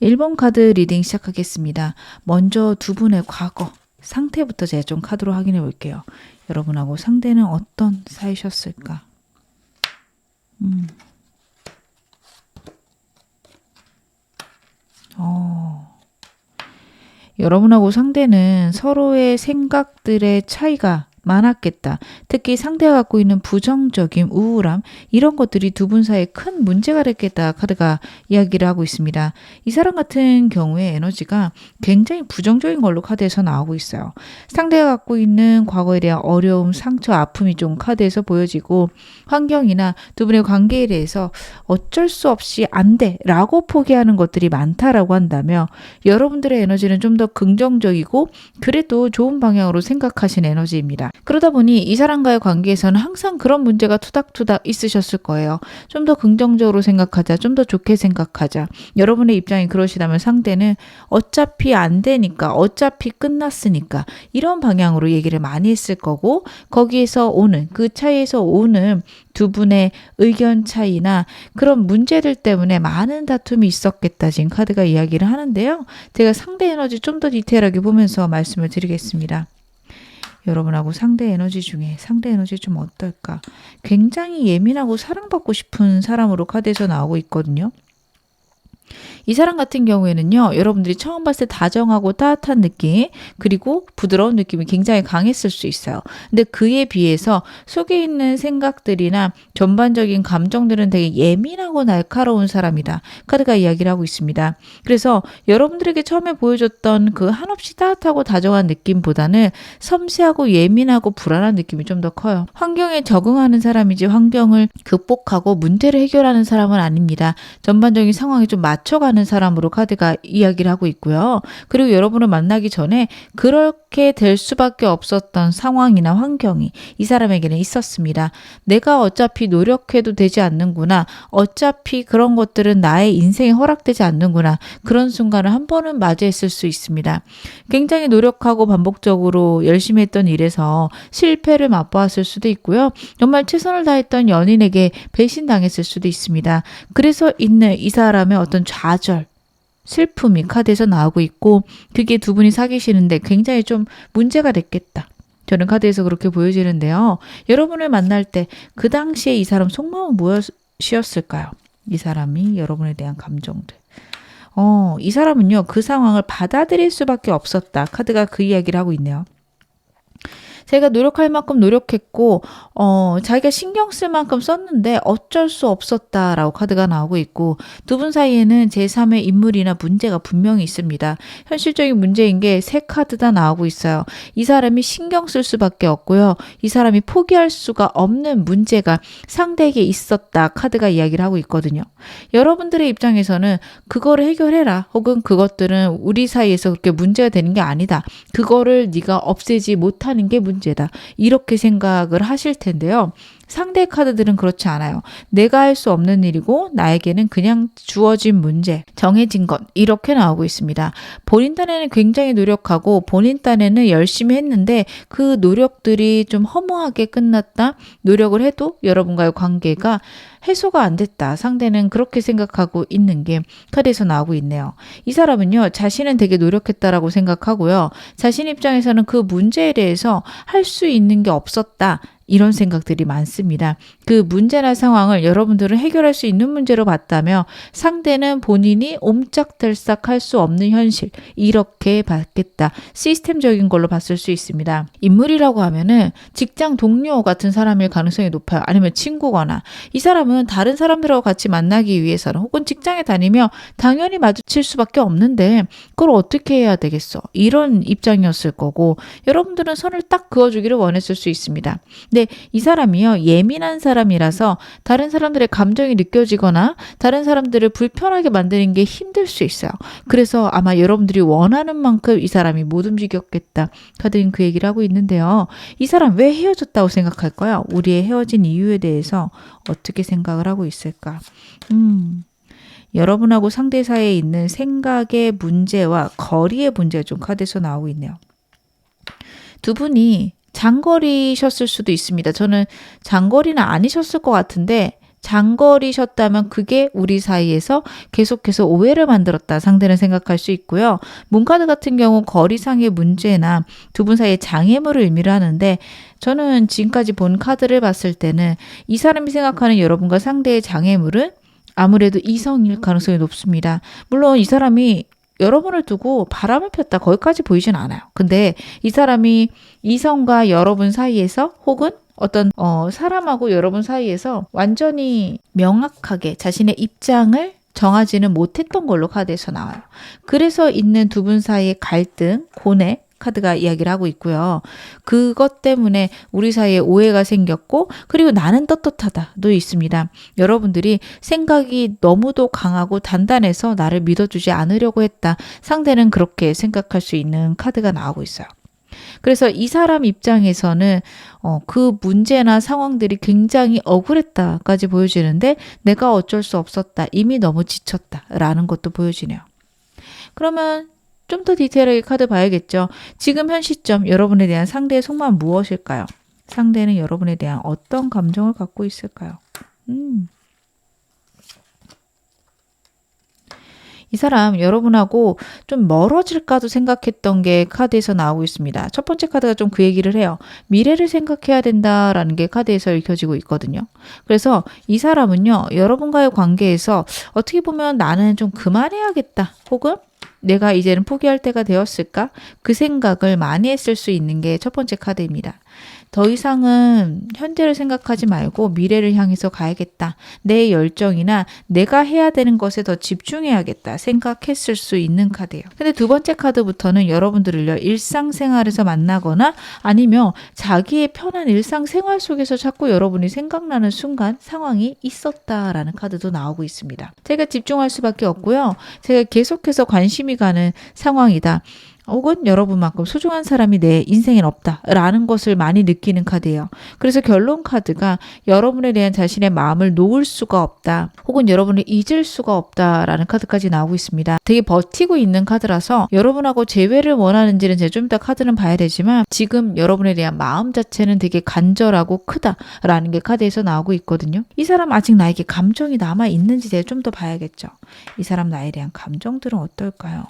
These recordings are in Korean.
1번 카드 리딩 시작하겠습니다. 먼저 두 분의 과거 상태부터 제가 좀 카드로 확인해 볼게요. 여러분하고 상대는 어떤 사이셨을까? 여러분하고 상대는 서로의 생각들의 차이가 많았겠다. 특히 상대가 갖고 있는 부정적인 우울함, 이런 것들이 두 분 사이에 큰 문제가 됐겠다 카드가 이야기를 하고 있습니다. 이 사람 같은 경우에 에너지가 굉장히 부정적인 걸로 카드에서 나오고 있어요. 상대가 갖고 있는 과거에 대한 어려움, 상처, 아픔이 좀 카드에서 보여지고, 환경이나 두 분의 관계에 대해서 어쩔 수 없이 안 돼 라고 포기하는 것들이 많다라고 한다면, 여러분들의 에너지는 좀 더 긍정적이고 그래도 좋은 방향으로 생각하신 에너지입니다. 그러다 보니 이 사람과의 관계에서는 항상 그런 문제가 투닥투닥 있으셨을 거예요. 좀 더 긍정적으로 생각하자, 좀 더 좋게 생각하자. 여러분의 입장이 그러시다면 상대는 어차피 안 되니까, 어차피 끝났으니까 이런 방향으로 얘기를 많이 했을 거고, 거기에서 오는 그 차이에서 오는 두 분의 의견 차이나 그런 문제들 때문에 많은 다툼이 있었겠다 지금 카드가 이야기를 하는데요. 제가 상대 에너지 좀 더 디테일하게 보면서 말씀을 드리겠습니다. 여러분하고 상대 에너지 중에 상대 에너지 좀 어떨까? 굉장히 예민하고 사랑받고 싶은 사람으로 카드에서 나오고 있거든요. 이 사람 같은 경우에는요, 여러분들이 처음 봤을 때 다정하고 따뜻한 느낌, 그리고 부드러운 느낌이 굉장히 강했을 수 있어요. 근데 그에 비해서 속에 있는 생각들이나 전반적인 감정들은 되게 예민하고 날카로운 사람이다. 카드가 이야기를 하고 있습니다. 그래서 여러분들에게 처음에 보여줬던 그 한없이 따뜻하고 다정한 느낌보다는 섬세하고 예민하고 불안한 느낌이 좀 더 커요. 환경에 적응하는 사람이지 환경을 극복하고 문제를 해결하는 사람은 아닙니다. 전반적인 상황에 좀 맞춰가는 사람으로 카드가 이야기를 하고 있고요. 그리고 여러분을 만나기 전에 그렇게 될 수밖에 없었던 상황이나 환경이 이 사람에게는 있었습니다. 내가 어차피 노력해도 되지 않는구나. 어차피 그런 것들은 나의 인생에 허락되지 않는구나. 그런 순간을 한 번은 맞이했을 수 있습니다. 굉장히 노력하고 반복적으로 열심히 했던 일에서 실패를 맛보았을 수도 있고요. 정말 최선을 다했던 연인에게 배신당했을 수도 있습니다. 그래서 있는 이 사람의 어떤 좌절, 슬픔이 카드에서 나오고 있고, 그게 두 분이 사귀시는데 굉장히 좀 문제가 됐겠다. 저는 카드에서 그렇게 보여지는데요. 여러분을 만날 때 그 당시에 이 사람 속마음은 무엇이었을까요? 이 사람이 여러분에 대한 감정들. 이 사람은요, 그 상황을 받아들일 수밖에 없었다. 카드가 그 이야기를 하고 있네요. 제가 노력할 만큼 노력했고 자기가 신경 쓸 만큼 썼는데 어쩔 수 없었다라고 카드가 나오고 있고, 두 분 사이에는 제3의 인물이나 문제가 분명히 있습니다. 현실적인 문제인 게 세 카드 다 나오고 있어요. 이 사람이 신경 쓸 수밖에 없고요. 이 사람이 포기할 수가 없는 문제가 상대에게 있었다. 카드가 이야기를 하고 있거든요. 여러분들의 입장에서는 그거를 해결해라. 혹은 그것들은 우리 사이에서 그렇게 문제가 되는 게 아니다. 그거를 네가 없애지 못하는 게 문제다. 이렇게 생각을 하실 텐데요. 상대 카드들은 그렇지 않아요. 내가 할 수 없는 일이고 나에게는 그냥 주어진 문제, 정해진 것, 이렇게 나오고 있습니다. 본인 딴에는 굉장히 노력하고 본인 딴에는 열심히 했는데 그 노력들이 좀 허무하게 끝났다. 노력을 해도 여러분과의 관계가 해소가 안 됐다. 상대는 그렇게 생각하고 있는 게 카드에서 나오고 있네요. 이 사람은요, 자신은 되게 노력했다라고 생각하고요. 자신 입장에서는 그 문제에 대해서 할 수 있는 게 없었다. 이런 생각들이 많습니다. 그 문제나 상황을 여러분들은 해결할 수 있는 문제로 봤다며 상대는 본인이 옴짝달싹 할 수 없는 현실, 이렇게 봤겠다. 시스템적인 걸로 봤을 수 있습니다. 인물이라고 하면은 직장 동료 같은 사람일 가능성이 높아요. 아니면 친구거나. 이 사람은 다른 사람들하고 같이 만나기 위해서는 혹은 직장에 다니며 당연히 마주칠 수밖에 없는데 그걸 어떻게 해야 되겠어? 이런 입장이었을 거고, 여러분들은 선을 딱 그어주기를 원했을 수 있습니다. 근데 이 사람이요, 예민한 사람이라서 다른 사람들의 감정이 느껴지거나 다른 사람들을 불편하게 만드는 게 힘들 수 있어요. 그래서 아마 여러분들이 원하는 만큼 이 사람이 못 움직였겠다. 카드는 그 얘기를 하고 있는데요. 이 사람 왜 헤어졌다고 생각할까요? 우리의 헤어진 이유에 대해서 어떻게 생각을 하고 있을까? 여러분하고 상대 사이에 있는 생각의 문제와 거리의 문제가 좀 카드에서 나오고 있네요. 두 분이 장거리셨을 수도 있습니다. 저는 장거리는 아니셨을 것 같은데 장거리셨다면 그게 우리 사이에서 계속해서 오해를 만들었다. 상대는 생각할 수 있고요. 문카드 같은 경우 거리상의 문제나 두 분 사이의 장애물을 의미를 하는데 저는 지금까지 본 카드를 봤을 때는 이 사람이 생각하는 여러분과 상대의 장애물은 아무래도 이성일 가능성이 높습니다. 물론 이 사람이 여러분을 두고 바람을 폈다 거기까지 보이진 않아요. 근데 이 사람이 이성과 여러분 사이에서 혹은 어떤 사람하고 여러분 사이에서 완전히 명확하게 자신의 입장을 정하지는 못했던 걸로 카드에서 나와요. 그래서 있는 두 분 사이의 갈등, 고뇌 카드가 이야기를 하고 있고요. 그것 때문에 우리 사이에 오해가 생겼고 그리고 나는 떳떳하다도 있습니다. 여러분들이 생각이 너무도 강하고 단단해서 나를 믿어주지 않으려고 했다. 상대는 그렇게 생각할 수 있는 카드가 나오고 있어요. 그래서 이 사람 입장에서는 그 문제나 상황들이 굉장히 억울했다까지 보여지는데 내가 어쩔 수 없었다. 이미 너무 지쳤다라는 것도 보여지네요. 그러면 좀 더 디테일하게 카드 봐야겠죠. 지금 현 시점 여러분에 대한 상대의 속마음 무엇일까요? 상대는 여러분에 대한 어떤 감정을 갖고 있을까요? 이 사람 여러분하고 좀 멀어질까도 생각했던 게 카드에서 나오고 있습니다. 첫 번째 카드가 좀 그 얘기를 해요. 미래를 생각해야 된다라는 게 카드에서 읽혀지고 있거든요. 그래서 이 사람은요. 여러분과의 관계에서 어떻게 보면 나는 좀 그만해야겠다. 혹은 내가 이제는 포기할 때가 되었을까? 그 생각을 많이 했을 수 있는 게 첫 번째 카드입니다. 더 이상은 현재를 생각하지 말고 미래를 향해서 가야겠다. 내 열정이나 내가 해야 되는 것에 더 집중해야겠다 생각했을 수 있는 카드예요. 근데 두 번째 카드부터는 여러분들을요. 일상생활에서 만나거나 아니면 자기의 편한 일상생활 속에서 자꾸 여러분이 생각나는 순간 상황이 있었다라는 카드도 나오고 있습니다. 제가 집중할 수밖에 없고요. 제가 계속해서 관심이 가는 상황이다. 혹은 여러분만큼 소중한 사람이 내 인생엔 없다라는 것을 많이 느끼는 카드예요. 그래서 결론 카드가 여러분에 대한 자신의 마음을 놓을 수가 없다. 혹은 여러분을 잊을 수가 없다라는 카드까지 나오고 있습니다. 되게 버티고 있는 카드라서 여러분하고 재회를 원하는지는 제가 좀 이따 카드는 봐야 되지만 지금 여러분에 대한 마음 자체는 되게 간절하고 크다라는 게 카드에서 나오고 있거든요. 이 사람 아직 나에게 감정이 남아있는지 제가 좀 더 봐야겠죠. 이 사람 나에 대한 감정들은 어떨까요?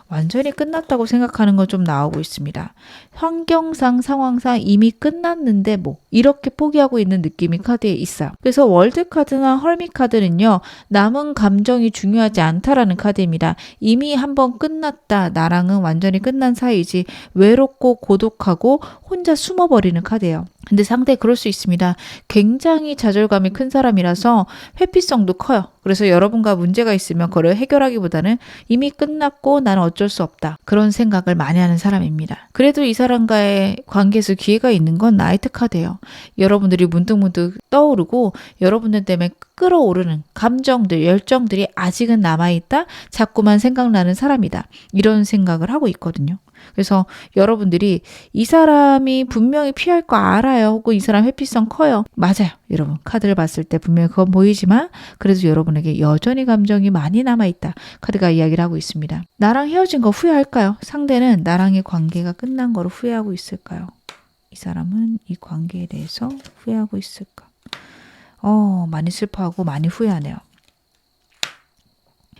완전히 끝났다고 생각하는 건 좀 나오고 있습니다. 환경상 상황상 이미 끝났는데 뭐 이렇게 포기하고 있는 느낌이 카드에 있어요. 그래서 월드 카드나 헐밋 카드는요. 남은 감정이 중요하지 않다라는 카드입니다. 이미 한번 끝났다. 나랑은 완전히 끝난 사이지. 외롭고 고독하고 혼자 숨어버리는 카드예요. 근데 상대 그럴 수 있습니다. 굉장히 좌절감이 큰 사람이라서 회피성도 커요. 그래서 여러분과 문제가 있으면 그걸 해결하기보다는 이미 끝났고 나는 어쩔 수 없다. 그런 생각을 많이 하는 사람입니다. 그래도 이 사람과의 관계에서 기회가 있는 건 나이트 카드예요. 여러분들이 문득문득 떠오르고 여러분들 때문에 끌어오르는 감정들, 열정들이 아직은 남아있다. 자꾸만 생각나는 사람이다. 이런 생각을 하고 있거든요. 그래서 여러분들이 이 사람이 분명히 피할 거 알아요. 혹은 이 사람 회피성 커요. 맞아요. 여러분 카드를 봤을 때 분명히 그건 보이지만 그래도 여러분에게 여전히 감정이 많이 남아있다. 카드가 이야기를 하고 있습니다. 나랑 헤어진 거 후회할까요? 상대는 나랑의 관계가 끝난 거로 후회하고 있을까요? 이 사람은 이 관계에 대해서 후회하고 있을까? 많이 슬퍼하고 많이 후회하네요.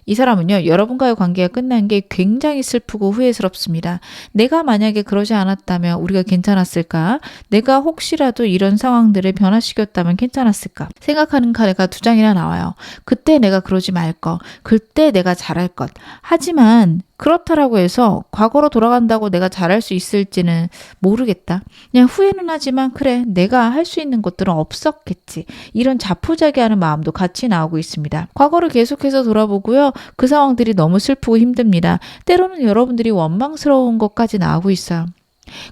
이 사람은요. 여러분과의 관계가 끝난 게 굉장히 슬프고 후회스럽습니다. 내가 만약에 그러지 않았다면 우리가 괜찮았을까? 내가 혹시라도 이런 상황들을 변화시켰다면 괜찮았을까? 생각하는 카드가 두 장이나 나와요. 그때 내가 그러지 말 것. 그때 내가 잘할 것. 하지만 그렇다라고 해서 과거로 돌아간다고 내가 잘할 수 있을지는 모르겠다. 그냥 후회는 하지만 그래 내가 할 수 있는 것들은 없었겠지. 이런 자포자기하는 마음도 같이 나오고 있습니다. 과거를 계속해서 돌아보고요. 그 상황들이 너무 슬프고 힘듭니다. 때로는 여러분들이 원망스러운 것까지 나오고 있어요.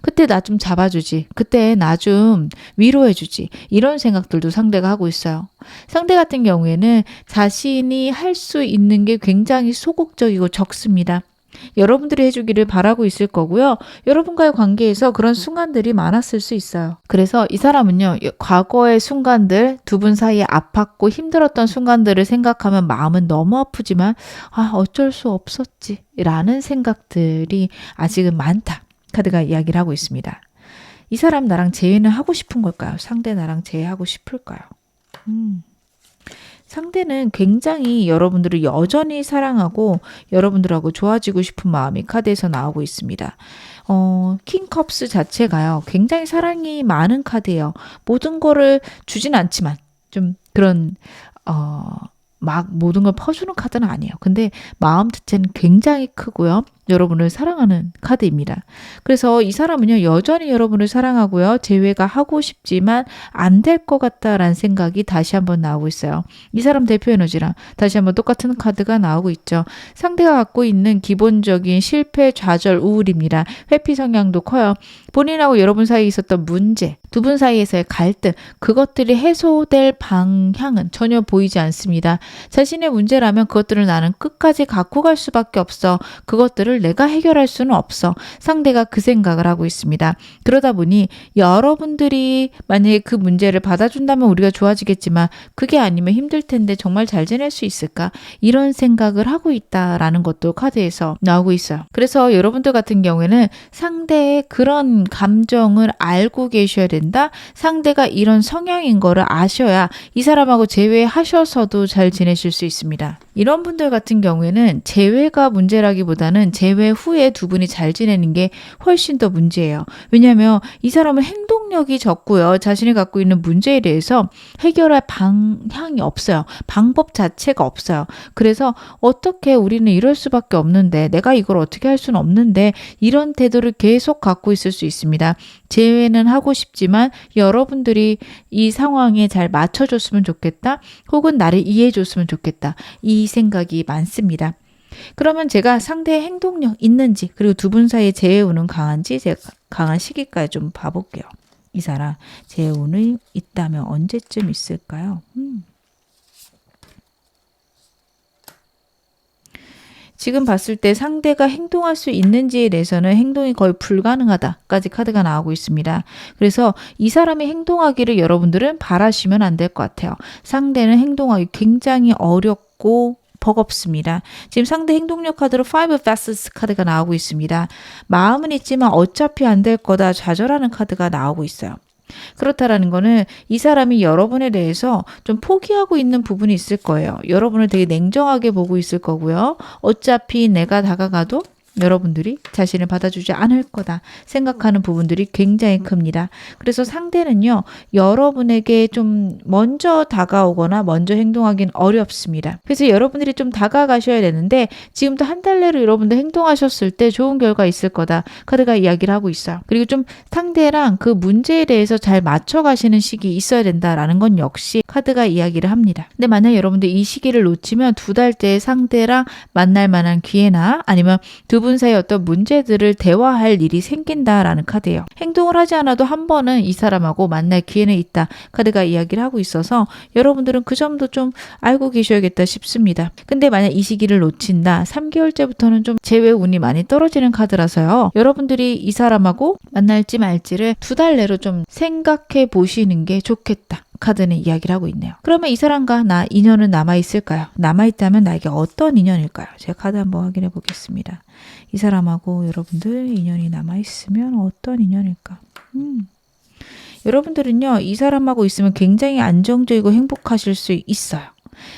그때 나 좀 잡아주지. 그때 나 좀 위로해주지. 이런 생각들도 상대가 하고 있어요. 상대 같은 경우에는 자신이 할 수 있는 게 굉장히 소극적이고 적습니다. 여러분들이 해주기를 바라고 있을 거고요. 여러분과의 관계에서 그런 순간들이 많았을 수 있어요. 그래서 이 사람은요. 과거의 순간들, 두 분 사이에 아팠고 힘들었던 순간들을 생각하면 마음은 너무 아프지만 어쩔 수 없었지 라는 생각들이 아직은 많다. 카드가 이야기를 하고 있습니다. 이 사람 나랑 재회는 하고 싶은 걸까요? 상대 나랑 재회하고 싶을까요? 상대는 굉장히 여러분들을 여전히 사랑하고 여러분들하고 좋아지고 싶은 마음이 카드에서 나오고 있습니다. 킹컵스 자체가요, 굉장히 사랑이 많은 카드예요. 모든 거를 주진 않지만 좀 그런 막 모든 걸 퍼주는 카드는 아니에요. 근데 마음 자체는 굉장히 크고요. 여러분을 사랑하는 카드입니다. 그래서 이 사람은요, 여전히 여러분을 사랑하고요. 재회가 하고 싶지만 안 될 것 같다라는 생각이 다시 한번 나오고 있어요. 이 사람 대표 에너지랑 다시 한번 똑같은 카드가 나오고 있죠. 상대가 갖고 있는 기본적인 실패, 좌절, 우울입니다. 회피 성향도 커요. 본인하고 여러분 사이에 있었던 문제, 두 분 사이에서의 갈등, 그것들이 해소될 방향은 전혀 보이지 않습니다. 자신의 문제라면 그것들을 나는 끝까지 갖고 갈 수밖에 없어. 그것들을 내가 해결할 수는 없어. 상대가 그 생각을 하고 있습니다. 그러다 보니 여러분들이 만약에 그 문제를 받아준다면 우리가 좋아지겠지만 그게 아니면 힘들 텐데 정말 잘 지낼 수 있을까? 이런 생각을 하고 있다라는 것도 카드에서 나오고 있어요. 그래서 여러분들 같은 경우에는 상대의 그런 감정을 알고 계셔야 된다. 상대가 이런 성향인 거를 아셔야 이 사람하고 재회하셔서도 잘 지내실 수 있습니다. 이런 분들 같은 경우에는 재회가 문제라기보다는 재회 후에 두 분이 잘 지내는 게 훨씬 더 문제예요. 왜냐하면 이 사람은 행동력이 적고요. 자신이 갖고 있는 문제에 대해서 해결할 방향이 없어요. 방법 자체가 없어요. 그래서 어떻게 우리는 이럴 수밖에 없는데, 내가 이걸 어떻게 할 수는 없는데, 이런 태도를 계속 갖고 있을 수 있습니다. 재회는 하고 싶지만 여러분들이 이 상황에 잘 맞춰줬으면 좋겠다. 혹은 나를 이해해줬으면 좋겠다. 이 생각이 많습니다. 그러면 제가 상대의 행동력 있는지, 그리고 두 분 사이에 재회운은 강한지 제가 강한 시기까지 좀 봐볼게요. 이 사람 재회운이 있다면 언제쯤 있을까요? 지금 봤을 때 상대가 행동할 수 있는지에 대해서는 행동이 거의 불가능하다까지 카드가 나오고 있습니다. 그래서 이 사람이 행동하기를 여러분들은 바라시면 안 될 것 같아요. 상대는 행동하기 굉장히 어렵고 버겁습니다. 지금 상대 행동력 카드로 5 Facets 카드가 나오고 있습니다. 마음은 있지만 어차피 안 될 거다 좌절하는 카드가 나오고 있어요. 그렇다라는 거는 이 사람이 여러분에 대해서 좀 포기하고 있는 부분이 있을 거예요. 여러분을 되게 냉정하게 보고 있을 거고요. 어차피 내가 다가가도 여러분들이 자신을 받아주지 않을 거다 생각하는 부분들이 굉장히 큽니다. 그래서 상대는요, 여러분에게 좀 먼저 다가오거나 먼저 행동하긴 어렵습니다. 그래서 여러분들이 좀 다가가셔야 되는데 지금도 한 달 내로 여러분들 행동하셨을 때 좋은 결과 있을 거다 카드가 이야기를 하고 있어요. 그리고 좀 상대랑 그 문제에 대해서 잘 맞춰가시는 시기 있어야 된다라는 건 역시 카드가 이야기를 합니다. 근데 만약 여러분들 이 시기를 놓치면 두 달째 상대랑 만날 만한 기회나 아니면 두 분 사이에 어떤 문제들을 대화할 일이 생긴다라는 카드예요. 행동을 하지 않아도 한 번은 이 사람하고 만날 기회는 있다 카드가 이야기를 하고 있어서 여러분들은 그 점도 좀 알고 계셔야겠다 싶습니다. 근데 만약 이 시기를 놓친다, 3개월째부터는 좀 재회 운이 많이 떨어지는 카드라서요. 여러분들이 이 사람하고 만날지 말지를 두 달 내로 좀 생각해 보시는 게 좋겠다. 카드는 이야기를 하고 있네요. 그러면 이 사람과 나 인연은 남아있을까요? 남아있다면 나에게 어떤 인연일까요? 제가 카드 한번 확인해 보겠습니다. 이 사람하고 여러분들 인연이 남아있으면 어떤 인연일까? 여러분들은요, 이 사람하고 있으면 굉장히 안정적이고 행복하실 수 있어요.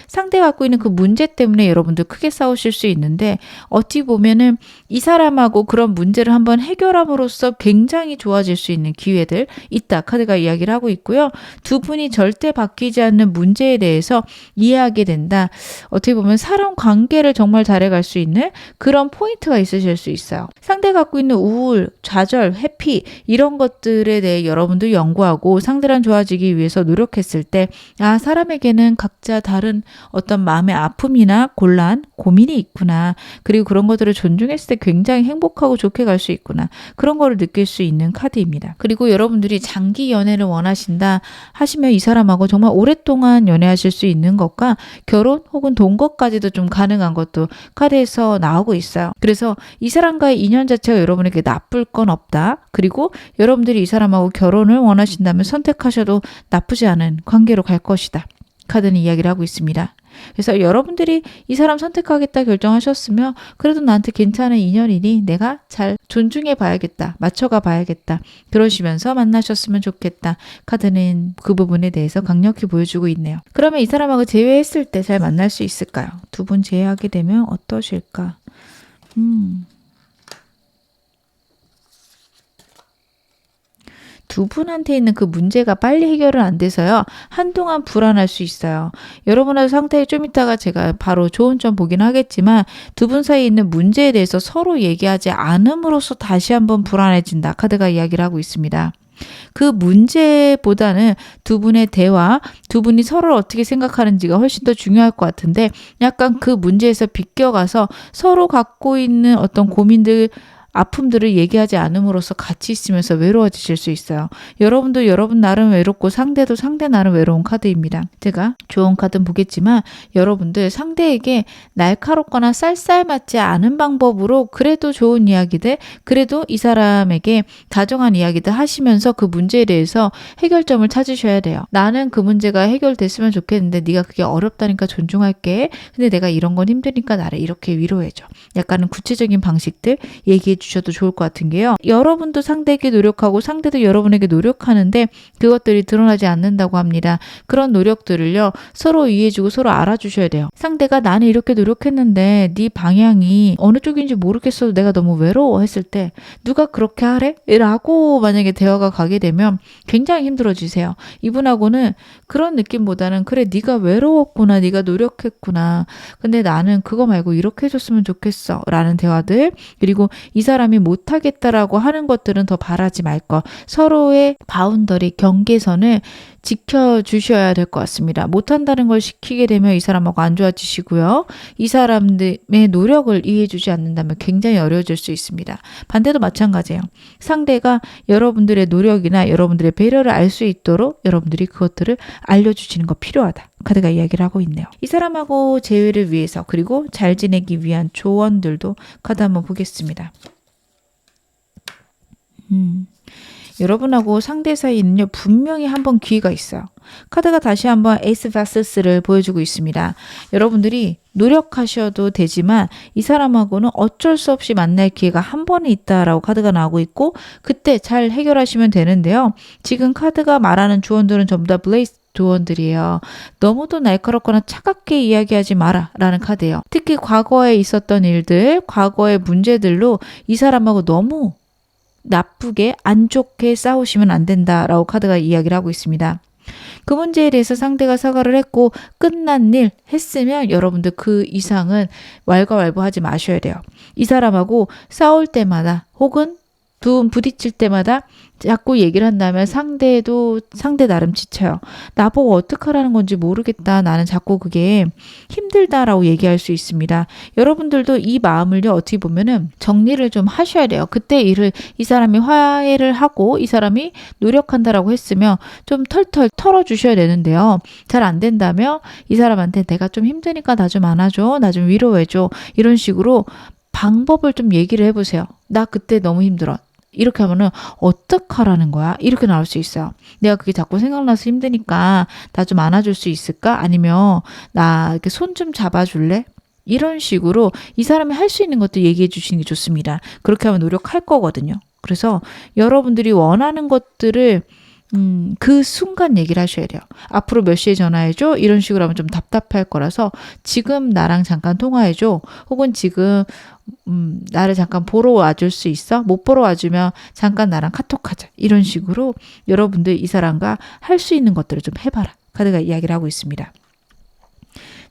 상대가 갖고 있는 그 문제 때문에 여러분들 크게 싸우실 수 있는데 어찌 보면은 이 사람하고 그런 문제를 한번 해결함으로써 굉장히 좋아질 수 있는 기회들 있다 카드가 이야기를 하고 있고요. 두 분이 절대 바뀌지 않는 문제에 대해서 이해하게 된다. 어떻게 보면 사람 관계를 정말 잘해갈 수 있는 그런 포인트가 있으실 수 있어요. 상대가 갖고 있는 우울, 좌절, 회피 이런 것들에 대해 여러분들 연구하고 상대랑 좋아지기 위해서 노력했을 때 사람에게는 각자 다른 어떤 마음의 아픔이나 곤란, 고민이 있구나. 그리고 그런 것들을 존중했을 때 굉장히 행복하고 좋게 갈 수 있구나. 그런 거를 느낄 수 있는 카드입니다. 그리고 여러분들이 장기 연애를 원하신다 하시면 이 사람하고 정말 오랫동안 연애하실 수 있는 것과 결혼 혹은 동거까지도 좀 가능한 것도 카드에서 나오고 있어요. 그래서 이 사람과의 인연 자체가 여러분에게 나쁠 건 없다. 그리고 여러분들이 이 사람하고 결혼을 원하신다면 선택하셔도 나쁘지 않은 관계로 갈 것이다. 카드는 이야기를 하고 있습니다. 그래서 여러분들이 이 사람 선택하겠다 결정하셨으면 그래도 나한테 괜찮은 인연이니 내가 잘 존중해 봐야겠다. 맞춰가 봐야겠다. 그러시면서 만나셨으면 좋겠다. 카드는 그 부분에 대해서 강력히 보여주고 있네요. 그러면 이 사람하고 재회했을 때 잘 만날 수 있을까요? 두 분 재회하게 되면 어떠실까? 두 분한테 있는 그 문제가 빨리 해결은 안 돼서요. 한동안 불안할 수 있어요. 여러분의 상태에 좀 이따가 제가 바로 좋은 점 보긴 하겠지만 두 분 사이에 있는 문제에 대해서 서로 얘기하지 않음으로써 다시 한번 불안해진다. 카드가 이야기를 하고 있습니다. 그 문제보다는 두 분의 대화, 두 분이 서로를 어떻게 생각하는지가 훨씬 더 중요할 것 같은데 약간 그 문제에서 비껴가서 서로 갖고 있는 어떤 고민들 아픔들을 얘기하지 않음으로써 같이 있으면서 외로워지실 수 있어요. 여러분도 여러분 나름 외롭고 상대도 상대 나름 외로운 카드입니다. 제가 좋은 카드는 보겠지만 여러분들 상대에게 날카롭거나 쌀쌀맞지 않은 방법으로 그래도 좋은 이야기들, 그래도 이 사람에게 다정한 이야기들 하시면서 그 문제에 대해서 해결점을 찾으셔야 돼요. 나는 그 문제가 해결됐으면 좋겠는데 네가 그게 어렵다니까 존중할게. 근데 내가 이런 건 힘드니까 나를 이렇게 위로해줘. 약간은 구체적인 방식들 얘기해 주셔도 좋을 것 같은 게요. 여러분도 상대에게 노력하고 상대도 여러분에게 노력하는데 그것들이 드러나지 않는다고 합니다. 그런 노력들을요. 서로 이해해주고 서로 알아주셔야 돼요. 상대가 나는 이렇게 노력했는데 네 방향이 어느 쪽인지 모르겠어도 내가 너무 외로워 했을 때 누가 그렇게 하래? 라고 만약에 대화가 가게 되면 굉장히 힘들어지세요. 이분하고는 그런 느낌보다는 그래 네가 외로웠구나. 네가 노력했구나. 근데 나는 그거 말고 이렇게 해줬으면 좋겠어. 라는 대화들 그리고 이 사람이 못하겠다라고 하는 것들은 더 바라지 말 것. 서로의 바운더리, 경계선을 지켜주셔야 될 것 같습니다. 못한다는 걸 시키게 되면 이 사람하고 안 좋아지시고요. 이 사람들의 노력을 이해해주지 않는다면 굉장히 어려워질 수 있습니다. 반대도 마찬가지예요. 상대가 여러분들의 노력이나 여러분들의 배려를 알 수 있도록 여러분들이 그것들을 알려주시는 거 필요하다. 카드가 이야기를 하고 있네요. 이 사람하고 재회를 위해서 그리고 잘 지내기 위한 조언들도 카드 한번 보겠습니다. 여러분하고 상대 사이에는요 분명히 한번 기회가 있어요. 카드가 다시 한번 에이스 바스스를 보여주고 있습니다. 여러분들이 노력하셔도 되지만 이 사람하고는 어쩔 수 없이 만날 기회가 한 번에 있다라고 카드가 나오고 있고 그때 잘 해결하시면 되는데요. 지금 카드가 말하는 조언들은 전부 다 블레이스 조언들이에요. 너무도 날카롭거나 차갑게 이야기하지 마라 라는 카드예요. 특히 과거에 있었던 일들, 과거의 문제들로 이 사람하고 너무 나쁘게 안 좋게 싸우시면 안 된다라고 카드가 이야기를 하고 있습니다. 그 문제에 대해서 상대가 사과를 했고 끝난 일 했으면 여러분들 그 이상은 왈가왈부하지 마셔야 돼요. 이 사람하고 싸울 때마다 혹은 두 분 부딪힐 때마다 자꾸 얘기를 한다면 상대도 상대 나름 지쳐요. 나보고 어떡하라는 건지 모르겠다. 나는 자꾸 그게 힘들다라고 얘기할 수 있습니다. 여러분들도 이 마음을요 어떻게 보면은 정리를 좀 하셔야 돼요. 그때 일을 이 사람이 화해를 하고 이 사람이 노력한다라고 했으면 좀 털털 털어주셔야 되는데요. 잘 안 된다면 이 사람한테 내가 좀 힘드니까 나 좀 안아줘. 나 좀 위로해줘. 이런 식으로 방법을 좀 얘기를 해보세요. 나 그때 너무 힘들어. 이렇게 하면은 어떡하라는 거야? 이렇게 나올 수 있어요. 내가 그게 자꾸 생각나서 힘드니까 나 좀 안아줄 수 있을까? 아니면 나 이렇게 손 좀 잡아줄래? 이런 식으로 이 사람이 할 수 있는 것도 얘기해 주시는 게 좋습니다. 그렇게 하면 노력할 거거든요. 그래서 여러분들이 원하는 것들을 그 순간 얘기를 하셔야 돼요. 앞으로 몇 시에 전화해줘? 이런 식으로 하면 좀 답답할 거라서 지금 나랑 잠깐 통화해줘. 혹은 지금 나를 잠깐 보러 와줄 수 있어? 못 보러 와주면 잠깐 나랑 카톡하자. 이런 식으로 여러분들 이 사람과 할 수 있는 것들을 좀 해봐라. 카드가 이야기를 하고 있습니다.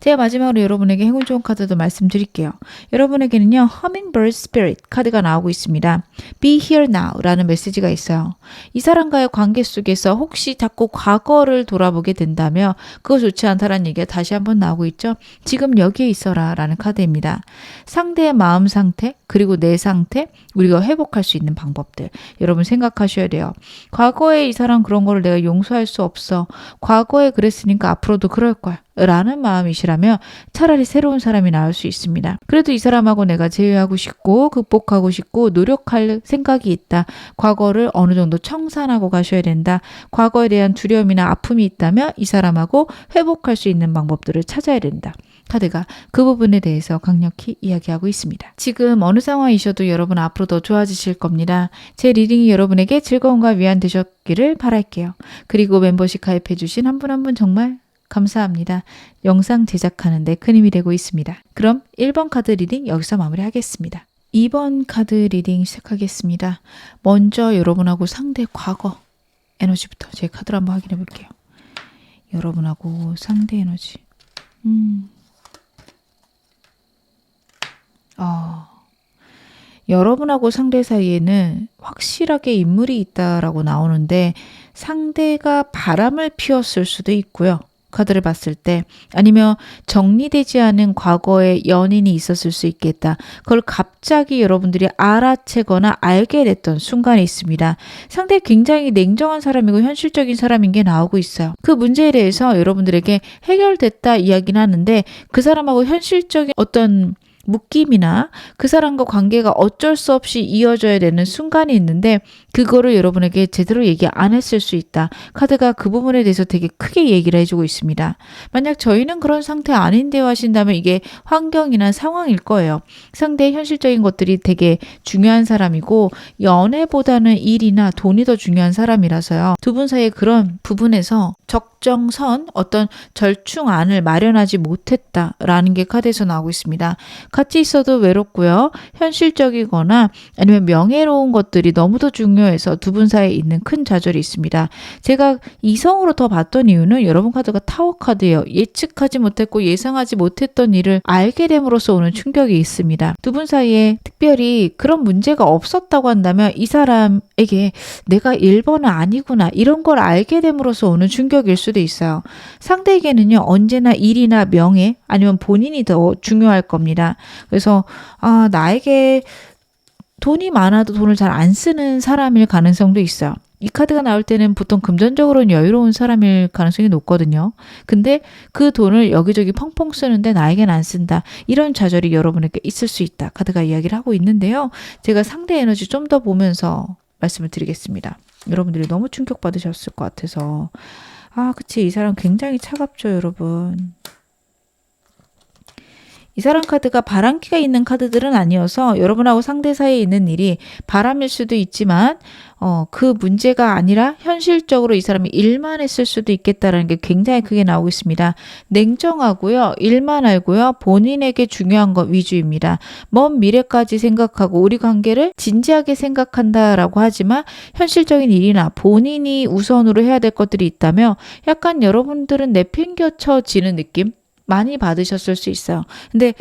제가 마지막으로 여러분에게 행운 좋은 카드도 말씀드릴게요. 여러분에게는요. Hummingbird Spirit 카드가 나오고 있습니다. Be here now 라는 메시지가 있어요. 이 사람과의 관계 속에서 혹시 자꾸 과거를 돌아보게 된다면 그거 좋지 않다라는 얘기가 다시 한번 나오고 있죠. 지금 여기에 있어라 라는 카드입니다. 상대의 마음 상태 그리고 내 상태 우리가 회복할 수 있는 방법들 여러분 생각하셔야 돼요. 과거에 이 사람 그런 거를 내가 용서할 수 없어. 과거에 그랬으니까 앞으로도 그럴 거야. 라는 마음이시라 사람이라면 차라리 새로운 사람이 나올 수 있습니다. 그래도 이 사람하고 내가 제외하고 싶고 극복하고 싶고 노력할 생각이 있다. 과거를 어느 정도 청산하고 가셔야 된다. 과거에 대한 두려움이나 아픔이 있다면 이 사람하고 회복할 수 있는 방법들을 찾아야 된다. 카드가 그 부분에 대해서 강력히 이야기하고 있습니다. 지금 어느 상황이셔도 여러분 앞으로 더 좋아지실 겁니다. 제 리딩이 여러분에게 즐거움과 위안 되셨기를 바랄게요. 그리고 멤버십 가입해 주신 한 분 한 분 정말 감사합니다. 영상 제작하는 데 큰 힘이 되고 있습니다. 그럼 1번 카드 리딩 여기서 마무리하겠습니다. 2번 카드 리딩 시작하겠습니다. 먼저 여러분하고 상대 과거 에너지부터 제 카드를 한번 확인해 볼게요. 여러분하고 상대 에너지. 여러분하고 상대 사이에는 확실하게 인물이 있다라고 나오는데 상대가 바람을 피웠을 수도 있고요. 카드를 봤을 때 아니면 정리되지 않은 과거에 연인이 있었을 수 있겠다. 그걸 갑자기 여러분들이 알아채거나 알게 됐던 순간이 있습니다. 상대 굉장히 냉정한 사람이고 현실적인 사람인 게 나오고 있어요. 그 문제에 대해서 여러분들에게 해결됐다 이야기는 하는데 그 사람하고 현실적인 어떤 묶임이나 그 사람과 관계가 어쩔 수 없이 이어져야 되는 순간이 있는데 그거를 여러분에게 제대로 얘기 안 했을 수 있다. 카드가 그 부분에 대해서 되게 크게 얘기를 해주고 있습니다. 만약 저희는 그런 상태 아닌데요 하신다면 이게 환경이나 상황일 거예요. 상대의 현실적인 것들이 되게 중요한 사람이고 연애보다는 일이나 돈이 더 중요한 사람이라서요. 두 분 사이에 그런 부분에서 적정선 어떤 절충안을 마련하지 못했다라는 게 카드에서 나오고 있습니다. 같이 있어도 외롭고요. 현실적이거나 아니면 명예로운 것들이 너무도 중요해서 두 분 사이에 있는 큰 좌절이 있습니다. 제가 이성으로 더 봤던 이유는 여러분 카드가 타워 카드예요. 예측하지 못했고 예상하지 못했던 일을 알게 됨으로써 오는 충격이 있습니다. 두 분 사이에 특별히 그런 문제가 없었다고 한다면 이 사람에게 내가 1번은 아니구나 이런 걸 알게 됨으로써 오는 충격일 수도 있어요. 상대에게는요 언제나 일이나 명예 아니면 본인이 더 중요할 겁니다. 그래서 나에게 돈이 많아도 돈을 잘 안 쓰는 사람일 가능성도 있어요. 이 카드가 나올 때는 보통 금전적으로는 여유로운 사람일 가능성이 높거든요. 근데 그 돈을 여기저기 펑펑 쓰는데 나에겐 안 쓴다. 이런 좌절이 여러분에게 있을 수 있다. 카드가 이야기를 하고 있는데요. 제가 상대 에너지 좀 더 보면서 말씀을 드리겠습니다. 여러분들이 너무 충격받으셨을 것 같아서 그치 이 사람 굉장히 차갑죠 여러분. 이 사람 카드가 바람기가 있는 카드들은 아니어서 여러분하고 상대 사이에 있는 일이 바람일 수도 있지만 그 문제가 아니라 현실적으로 이 사람이 일만 했을 수도 있겠다라는 게 굉장히 크게 나오고 있습니다. 냉정하고요. 일만 알고요. 본인에게 중요한 것 위주입니다. 먼 미래까지 생각하고 우리 관계를 진지하게 생각한다라고 하지만 현실적인 일이나 본인이 우선으로 해야 될 것들이 있다면 약간 여러분들은 내팽겨쳐지는 느낌? 많이 받으셨을 수 있어요. 근데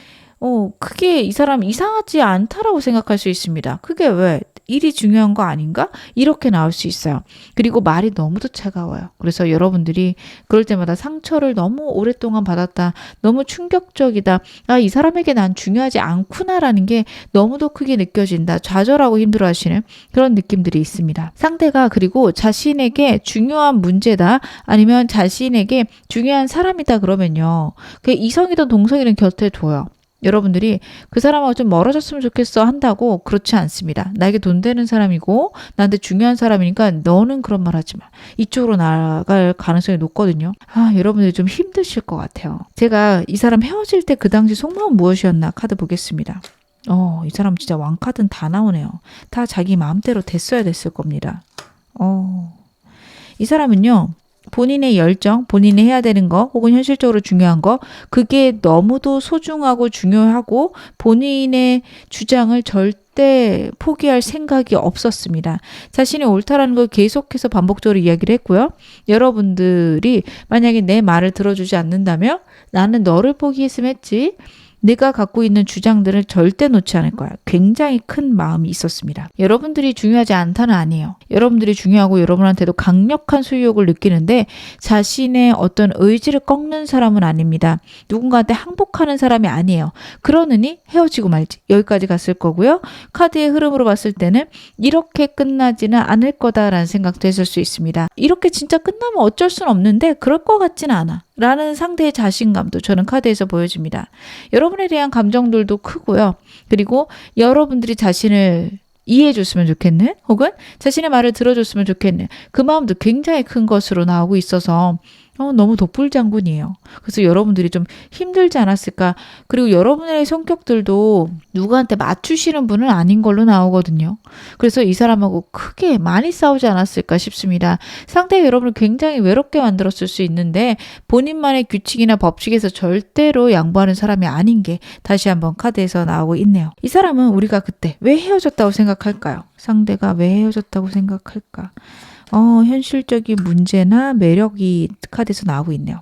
크게 이 사람 이상하지 않다라고 생각할 수 있습니다. 그게 왜? 일이 중요한 거 아닌가? 이렇게 나올 수 있어요. 그리고 말이 너무도 차가워요. 그래서 여러분들이 그럴 때마다 상처를 너무 오랫동안 받았다. 너무 충격적이다. 이 사람에게 난 중요하지 않구나라는 게 너무도 크게 느껴진다. 좌절하고 힘들어하시는 그런 느낌들이 있습니다. 상대가 그리고 자신에게 중요한 문제다. 아니면 자신에게 중요한 사람이다 그러면요. 그 이성이든 동성이든 곁에 둬요. 여러분들이 그 사람하고 좀 멀어졌으면 좋겠어 한다고 그렇지 않습니다. 나에게 돈 되는 사람이고 나한테 중요한 사람이니까 너는 그런 말 하지 마. 이쪽으로 나갈 가능성이 높거든요. 여러분들이 좀 힘드실 것 같아요. 제가 이 사람 헤어질 때 그 당시 속마음 무엇이었나 카드 보겠습니다. 이 사람 진짜 왕카드는 다 나오네요. 다 자기 마음대로 됐어야 됐을 겁니다. 이 사람은요. 본인의 열정, 본인이 해야 되는 거 혹은 현실적으로 중요한 거 그게 너무도 소중하고 중요하고 본인의 주장을 절대 포기할 생각이 없었습니다. 자신이 옳다라는 걸 계속해서 반복적으로 이야기를 했고요. 여러분들이 만약에 내 말을 들어주지 않는다면 나는 너를 포기했으면 했지. 내가 갖고 있는 주장들을 절대 놓지 않을 거야. 굉장히 큰 마음이 있었습니다. 여러분들이 중요하지 않다는 아니에요. 여러분들이 중요하고 여러분한테도 강력한 수욕을 느끼는데 자신의 어떤 의지를 꺾는 사람은 아닙니다. 누군가한테 항복하는 사람이 아니에요. 그러느니 헤어지고 말지. 여기까지 갔을 거고요. 카드의 흐름으로 봤을 때는 이렇게 끝나지는 않을 거다라는 생각도 했을 수 있습니다. 이렇게 진짜 끝나면 어쩔 수는 없는데 그럴 것 같지는 않아. 라는 상대의 자신감도 저는 카드에서 보여집니다. 여러분에 대한 감정들도 크고요. 그리고 여러분들이 자신을 이해해 줬으면 좋겠는, 혹은 자신의 말을 들어줬으면 좋겠는 그 마음도 굉장히 큰 것으로 나오고 있어서 너무 독불장군이에요. 그래서 여러분들이 좀 힘들지 않았을까. 그리고 여러분의 성격들도 누구한테 맞추시는 분은 아닌 걸로 나오거든요. 그래서 이 사람하고 크게 많이 싸우지 않았을까 싶습니다. 상대가 여러분을 굉장히 외롭게 만들었을 수 있는데 본인만의 규칙이나 법칙에서 절대로 양보하는 사람이 아닌 게 다시 한번 카드에서 나오고 있네요. 이 사람은 우리가 그때 왜 헤어졌다고 생각할까요? 상대가 왜 헤어졌다고 생각할까? 현실적인 문제나 매력이 카드에서 나오고 있네요.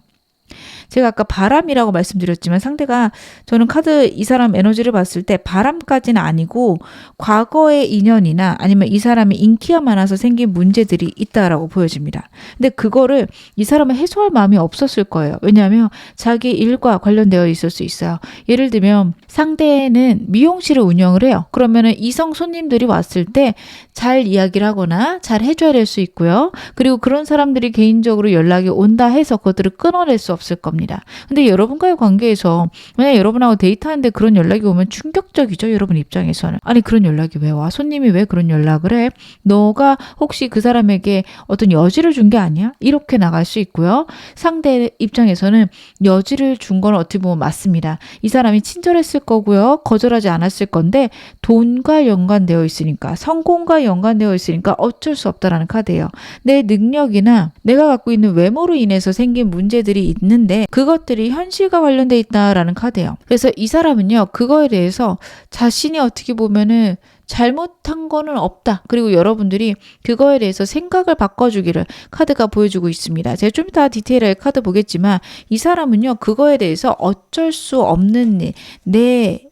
제가 아까 바람이라고 말씀드렸지만 상대가, 저는 카드 이 사람 에너지를 봤을 때 바람까지는 아니고 과거의 인연이나 아니면 이 사람이 인기가 많아서 생긴 문제들이 있다라고 보여집니다. 근데 그거를 이 사람은 해소할 마음이 없었을 거예요. 왜냐하면 자기 일과 관련되어 있을 수 있어요. 예를 들면 상대는 미용실을 운영을 해요. 그러면은 이성 손님들이 왔을 때 잘 이야기를 하거나 잘 해줘야 될 수 있고요. 그리고 그런 사람들이 개인적으로 연락이 온다 해서 그것들을 끊어낼 수 없을 겁니다. 근데 여러분과의 관계에서 만약 여러분하고 데이트하는데 그런 연락이 오면 충격적이죠. 여러분 입장에서는. 아니 그런 연락이 왜 와? 손님이 왜 그런 연락을 해? 너가 혹시 그 사람에게 어떤 여지를 준 게 아니야? 이렇게 나갈 수 있고요. 상대 입장에서는 여지를 준 건 어떻게 보면 맞습니다. 이 사람이 친절했을 거고요. 거절하지 않았을 건데 돈과 연관되어 있으니까, 성공과 연관되어 있으니까 어쩔 수 없다라는 카드예요. 내 능력이나 내가 갖고 있는 외모로 인해서 생긴 문제들이 있는데 그것들이 현실과 관련돼 있다라는 카드예요. 그래서 이 사람은요, 그거에 대해서 자신이 어떻게 보면은 잘못한 거는 없다. 그리고 여러분들이 그거에 대해서 생각을 바꿔주기를 카드가 보여주고 있습니다. 제가 좀 이따 디테일하게 카드 보겠지만 이 사람은요, 그거에 대해서 어쩔 수 없는 일, 내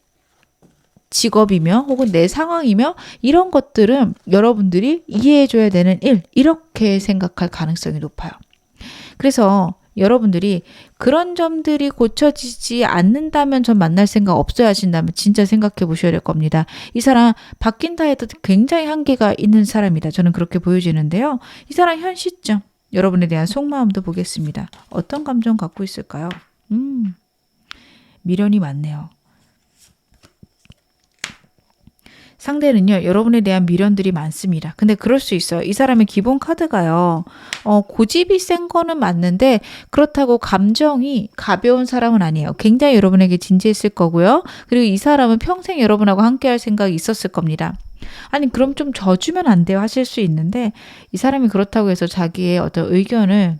직업이며 혹은 내 상황이며 이런 것들은 여러분들이 이해해줘야 되는 일, 이렇게 생각할 가능성이 높아요. 그래서 여러분들이 그런 점들이 고쳐지지 않는다면 전 만날 생각 없어야 하신다면 진짜 생각해 보셔야 될 겁니다. 이 사람 바뀐다 해도 굉장히 한계가 있는 사람이다. 저는 그렇게 보여지는데요. 이 사람 현 시점, 여러분에 대한 속마음도 보겠습니다. 어떤 감정 갖고 있을까요? 미련이 많네요. 상대는요, 여러분에 대한 미련들이 많습니다. 근데 그럴 수 있어요. 이 사람의 기본 카드가요, 고집이 센 거는 맞는데 그렇다고 감정이 가벼운 사람은 아니에요. 굉장히 여러분에게 진지했을 거고요. 그리고 이 사람은 평생 여러분하고 함께 할 생각이 있었을 겁니다. 아니 그럼 좀 져주면 안 돼요 하실 수 있는데 이 사람이 그렇다고 해서 자기의 어떤 의견을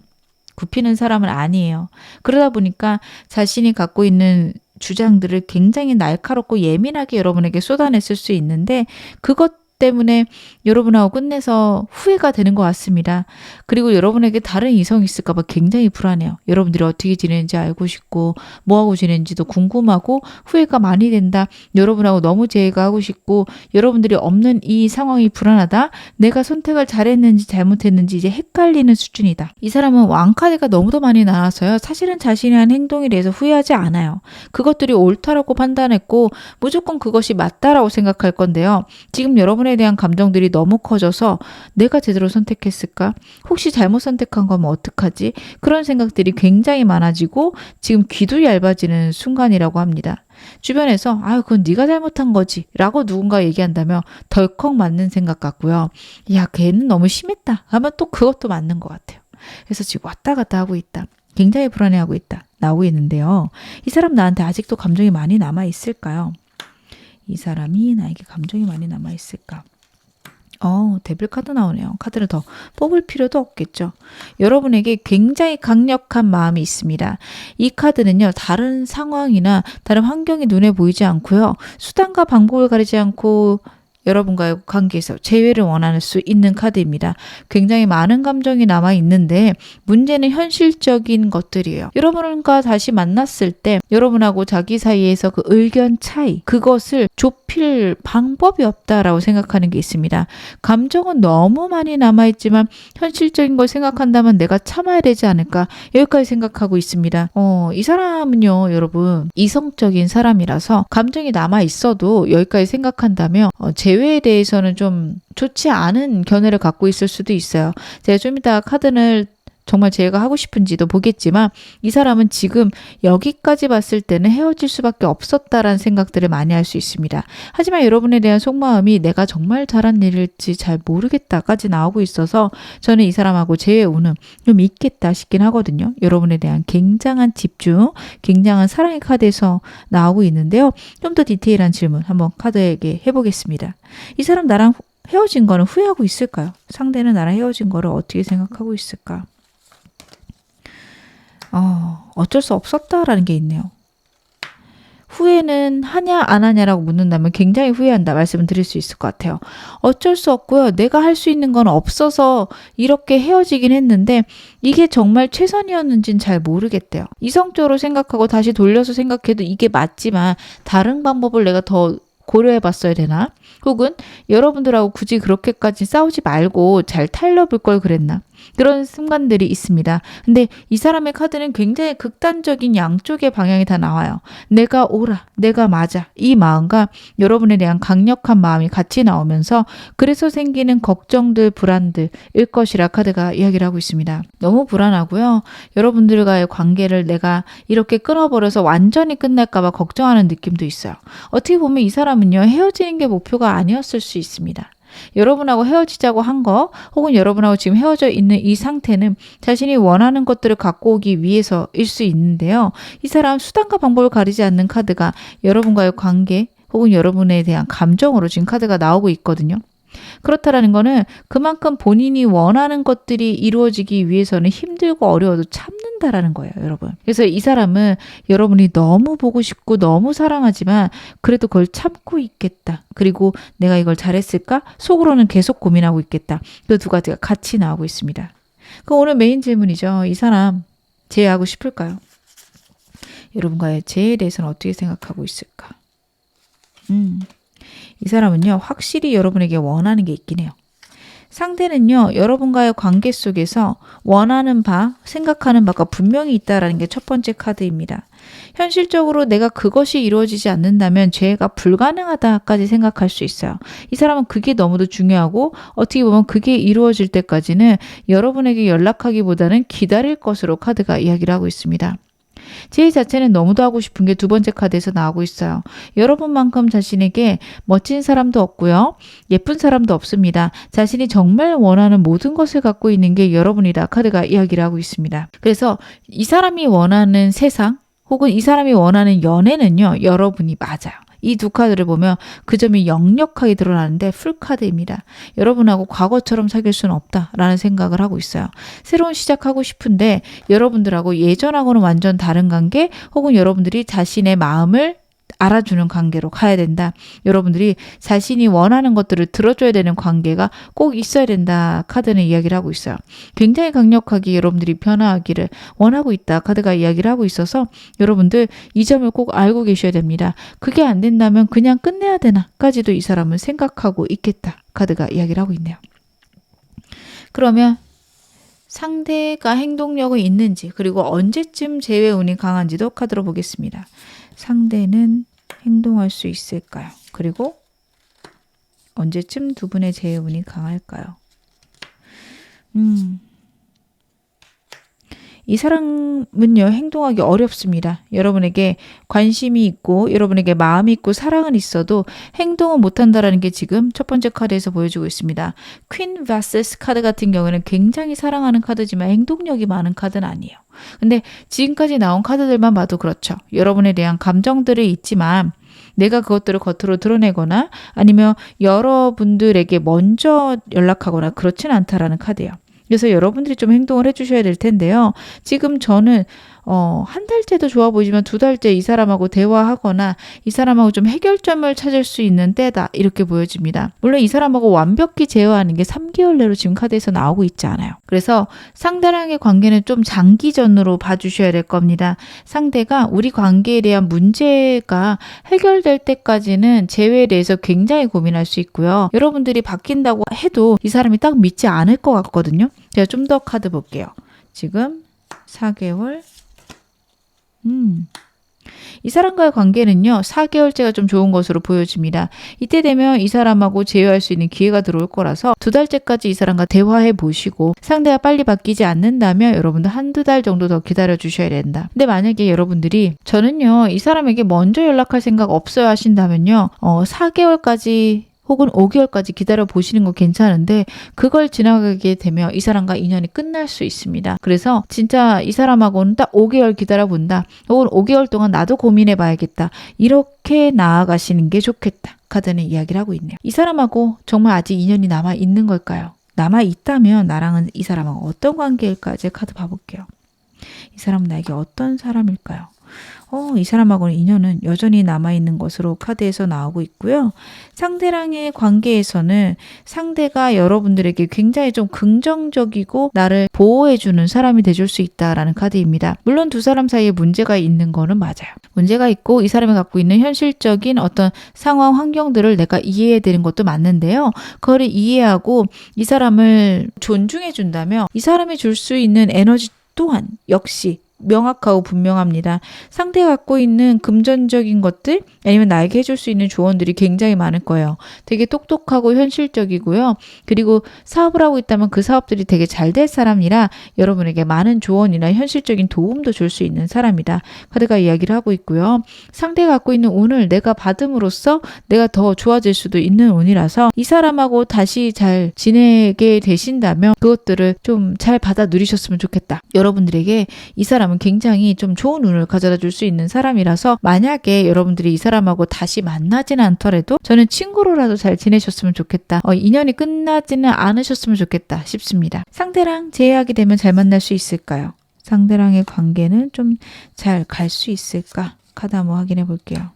굽히는 사람은 아니에요. 그러다 보니까 자신이 갖고 있는 주장들을 굉장히 날카롭고 예민하게 여러분에게 쏟아냈을 수 있는데 그것 때문에 여러분하고 끝내서 후회가 되는 것 같습니다. 그리고 여러분에게 다른 이성이 있을까 봐 굉장히 불안해요. 여러분들이 어떻게 지내는지 알고 싶고 뭐하고 지내는지도 궁금하고 후회가 많이 된다. 여러분하고 너무 재회가 하고 싶고 여러분들이 없는 이 상황이 불안하다. 내가 선택을 잘했는지 잘못했는지 이제 헷갈리는 수준이다. 이 사람은 왕카드가 너무도 많이 나와서요. 사실은 자신이 한 행동에 대해서 후회하지 않아요. 그것들이 옳다라고 판단했고 무조건 그것이 맞다라고 생각할 건데요. 지금 여러분에 대한 감정들이 너무 커져서 내가 제대로 선택했을까? 혹시 잘못 선택한 거면 어떡하지? 그런 생각들이 굉장히 많아지고 지금 귀도 얇아지는 순간이라고 합니다. 주변에서 그건 네가 잘못한 거지 라고 누군가 얘기한다면 덜컥 맞는 생각 같고요. 야, 걔는 너무 심했다 하면 또 그것도 맞는 것 같아요. 그래서 지금 왔다 갔다 하고 있다. 굉장히 불안해하고 있다. 나오고 있는데요. 이 사람 나한테 아직도 감정이 많이 남아있을까요? 이 사람이 나에게 감정이 많이 남아있을까? 데빌 카드 나오네요. 카드를 더 뽑을 필요도 없겠죠. 여러분에게 굉장히 강력한 마음이 있습니다. 이 카드는요, 다른 상황이나 다른 환경이 눈에 보이지 않고요. 수단과 방법을 가리지 않고 여러분과의 관계에서 재회를 원할 수 있는 카드입니다. 굉장히 많은 감정이 남아있는데 문제는 현실적인 것들이에요. 여러분과 다시 만났을 때 여러분하고 자기 사이에서 그 의견 차이, 그것을 좁힐 방법이 없다라고 생각하는 게 있습니다. 감정은 너무 많이 남아있지만 현실적인 걸 생각한다면 내가 참아야 되지 않을까, 여기까지 생각하고 있습니다. 이 사람은요, 여러분 이성적인 사람이라서 감정이 남아있어도 여기까지 생각한다면 재회에 대해서는 좀 좋지 않은 견해를 갖고 있을 수도 있어요. 제가 좀 이따 카드를 정말 제가 하고 싶은지도 보겠지만 이 사람은 지금 여기까지 봤을 때는 헤어질 수밖에 없었다라는 생각들을 많이 할 수 있습니다. 하지만 여러분에 대한 속마음이 내가 정말 잘한 일일지 잘 모르겠다까지 나오고 있어서 저는 이 사람하고 제 운은 좀 있겠다 싶긴 하거든요. 여러분에 대한 굉장한 집중, 굉장한 사랑의 카드에서 나오고 있는데요. 좀 더 디테일한 질문 한번 카드에게 해보겠습니다. 이 사람 나랑 헤어진 거는 후회하고 있을까요? 상대는 나랑 헤어진 거를 어떻게 생각하고 있을까? 어쩔 수 없었다라는 게 있네요. 후회는 하냐 안 하냐라고 묻는다면 굉장히 후회한다 말씀을 드릴 수 있을 것 같아요. 어쩔 수 없고요. 내가 할 수 있는 건 없어서 이렇게 헤어지긴 했는데 이게 정말 최선이었는지는 잘 모르겠대요. 이성적으로 생각하고 다시 돌려서 생각해도 이게 맞지만 다른 방법을 내가 더 고려해 봤어야 되나? 혹은 여러분들하고 굳이 그렇게까지 싸우지 말고 잘 타일러볼 걸 그랬나? 그런 순간들이 있습니다. 근데 이 사람의 카드는 굉장히 극단적인 양쪽의 방향이 다 나와요. 내가 옳아, 내가 맞아. 이 마음과 여러분에 대한 강력한 마음이 같이 나오면서 그래서 생기는 걱정들, 불안들일 것이라 카드가 이야기를 하고 있습니다. 너무 불안하고요. 여러분들과의 관계를 내가 이렇게 끊어버려서 완전히 끝날까 봐 걱정하는 느낌도 있어요. 어떻게 보면 이 사람은요. 헤어지는 게 목표가 아니었을 수 있습니다. 여러분하고 헤어지자고 한 거 혹은 여러분하고 지금 헤어져 있는 이 상태는 자신이 원하는 것들을 갖고 오기 위해서일 수 있는데요. 이 사람 수단과 방법을 가리지 않는 카드가 여러분과의 관계 혹은 여러분에 대한 감정으로 지금 카드가 나오고 있거든요. 그렇다라는 거는 그만큼 본인이 원하는 것들이 이루어지기 위해서는 힘들고 어려워도 참는다라는 거예요, 여러분. 그래서 이 사람은 여러분이 너무 보고 싶고 너무 사랑하지만 그래도 그걸 참고 있겠다. 그리고 내가 이걸 잘했을까? 속으로는 계속 고민하고 있겠다. 그 두 가지가 같이 나오고 있습니다. 그럼 오늘 메인 질문이죠. 이 사람 재회하고 싶을까요? 여러분과의 재회에 대해서는 어떻게 생각하고 있을까? 이 사람은요, 확실히 여러분에게 원하는 게 있긴 해요. 상대는요, 여러분과의 관계 속에서 원하는 바, 생각하는 바가 분명히 있다라는 게 첫 번째 카드입니다. 현실적으로 내가 그것이 이루어지지 않는다면 죄가 불가능하다까지 생각할 수 있어요. 이 사람은 그게 너무도 중요하고 어떻게 보면 그게 이루어질 때까지는 여러분에게 연락하기보다는 기다릴 것으로 카드가 이야기를 하고 있습니다. 제의 자체는 너무도 하고 싶은 게 두 번째 카드에서 나오고 있어요. 여러분만큼 자신에게 멋진 사람도 없고요. 예쁜 사람도 없습니다. 자신이 정말 원하는 모든 것을 갖고 있는 게 여러분이다. 카드가 이야기를 하고 있습니다. 그래서 이 사람이 원하는 세상 혹은 이 사람이 원하는 연애는요. 여러분이 맞아요. 이 두 카드를 보면 그 점이 역력하게 드러나는데 풀카드입니다. 여러분하고 과거처럼 사귈 수는 없다라는 생각을 하고 있어요. 새로운 시작하고 싶은데 여러분들하고 예전하고는 완전 다른 관계 혹은 여러분들이 자신의 마음을 알아주는 관계로 가야 된다. 여러분들이 자신이 원하는 것들을 들어줘야 되는 관계가 꼭 있어야 된다. 카드는 이야기를 하고 있어요. 굉장히 강력하게 여러분들이 변화하기를 원하고 있다. 카드가 이야기를 하고 있어서 여러분들 이 점을 꼭 알고 계셔야 됩니다. 그게 안 된다면 그냥 끝내야 되나까지도 이 사람은 생각하고 있겠다. 카드가 이야기를 하고 있네요. 그러면 상대가 행동력이 있는지 그리고 언제쯤 재회 운이 강한지도 카드로 보겠습니다. 상대는 행동할 수 있을까요? 그리고 언제쯤 두 분의 재회 운이 강할까요? 이 사람은요, 행동하기 어렵습니다. 여러분에게 관심이 있고 여러분에게 마음이 있고 사랑은 있어도 행동은 못한다라는 게 지금 첫 번째 카드에서 보여주고 있습니다. 퀸 바세스 카드 같은 경우는 굉장히 사랑하는 카드지만 행동력이 많은 카드는 아니에요. 근데 지금까지 나온 카드들만 봐도 그렇죠. 여러분에 대한 감정들이 있지만 내가 그것들을 겉으로 드러내거나 아니면 여러분들에게 먼저 연락하거나 그렇진 않다라는 카드예요. 그래서 여러분들이 좀 행동을 해주셔야 될 텐데요. 지금 저는 한 달째도 좋아 보이지만 두 달째 이 사람하고 대화하거나 이 사람하고 좀 해결점을 찾을 수 있는 때다 이렇게 보여집니다. 물론 이 사람하고 완벽히 제어하는 게 3개월 내로 지금 카드에서 나오고 있지 않아요. 그래서 상대랑의 관계는 좀 장기전으로 봐주셔야 될 겁니다. 상대가 우리 관계에 대한 문제가 해결될 때까지는 재회에 대해서 굉장히 고민할 수 있고요. 여러분들이 바뀐다고 해도 이 사람이 딱 믿지 않을 것 같거든요. 제가 좀 더 카드 볼게요. 지금 4개월 이 사람과의 관계는요, 4개월째가 좀 좋은 것으로 보여집니다. 이때 되면 이 사람하고 제휴할 수 있는 기회가 들어올 거라서 2달째까지 이 사람과 대화해 보시고 상대가 빨리 바뀌지 않는다면 여러분도 1~2달 정도 더 기다려 주셔야 된다. 근데 만약에 여러분들이 저는요, 이 사람에게 먼저 연락할 생각 없어요 하신다면요, 4개월까지 혹은 5개월까지 기다려 보시는 거 괜찮은데 그걸 지나가게 되면 이 사람과 인연이 끝날 수 있습니다. 그래서 진짜 이 사람하고는 딱 5개월 기다려 본다. 혹은 5개월 동안 나도 고민해 봐야겠다. 이렇게 나아가시는 게 좋겠다. 카드는 이야기를 하고 있네요. 이 사람하고 정말 아직 인연이 남아 있는 걸까요? 남아 있다면 나랑은 이 사람하고 어떤 관계일까? 이제 카드 봐볼게요. 이 사람은 나에게 어떤 사람일까요? 이 사람하고는 인연은 여전히 남아있는 것으로 카드에서 나오고 있고요. 상대랑의 관계에서는 상대가 여러분들에게 굉장히 좀 긍정적이고 나를 보호해주는 사람이 돼줄 수 있다라는 카드입니다. 물론 두 사람 사이에 문제가 있는 거는 맞아요. 문제가 있고 이 사람이 갖고 있는 현실적인 어떤 상황, 환경들을 내가 이해해야 되는 것도 맞는데요. 그거를 이해하고 이 사람을 존중해준다면 이 사람이 줄 수 있는 에너지 또한 역시 명확하고 분명합니다. 상대가 갖고 있는 금전적인 것들 아니면 나에게 해줄 수 있는 조언들이 굉장히 많을 거예요. 되게 똑똑하고 현실적이고요. 그리고 사업을 하고 있다면 그 사업들이 되게 잘 될 사람이라 여러분에게 많은 조언이나 현실적인 도움도 줄 수 있는 사람이다. 카드가 이야기를 하고 있고요. 상대가 갖고 있는 운을 내가 받음으로써 내가 더 좋아질 수도 있는 운이라서 이 사람하고 다시 잘 지내게 되신다면 그것들을 좀 잘 받아 누리셨으면 좋겠다. 여러분들에게 이 사람은 굉장히 좀 좋은 운을 가져다 줄 수 있는 사람이라서 만약에 여러분들이 이 사람하고 다시 만나지는 않더라도 저는 친구로라도 잘 지내셨으면 좋겠다. 인연이 끝나지는 않으셨으면 좋겠다 싶습니다. 상대랑 재회하게 되면 잘 만날 수 있을까요? 상대랑의 관계는 좀 잘 갈 수 있을까? 카드 한번 확인해 볼게요.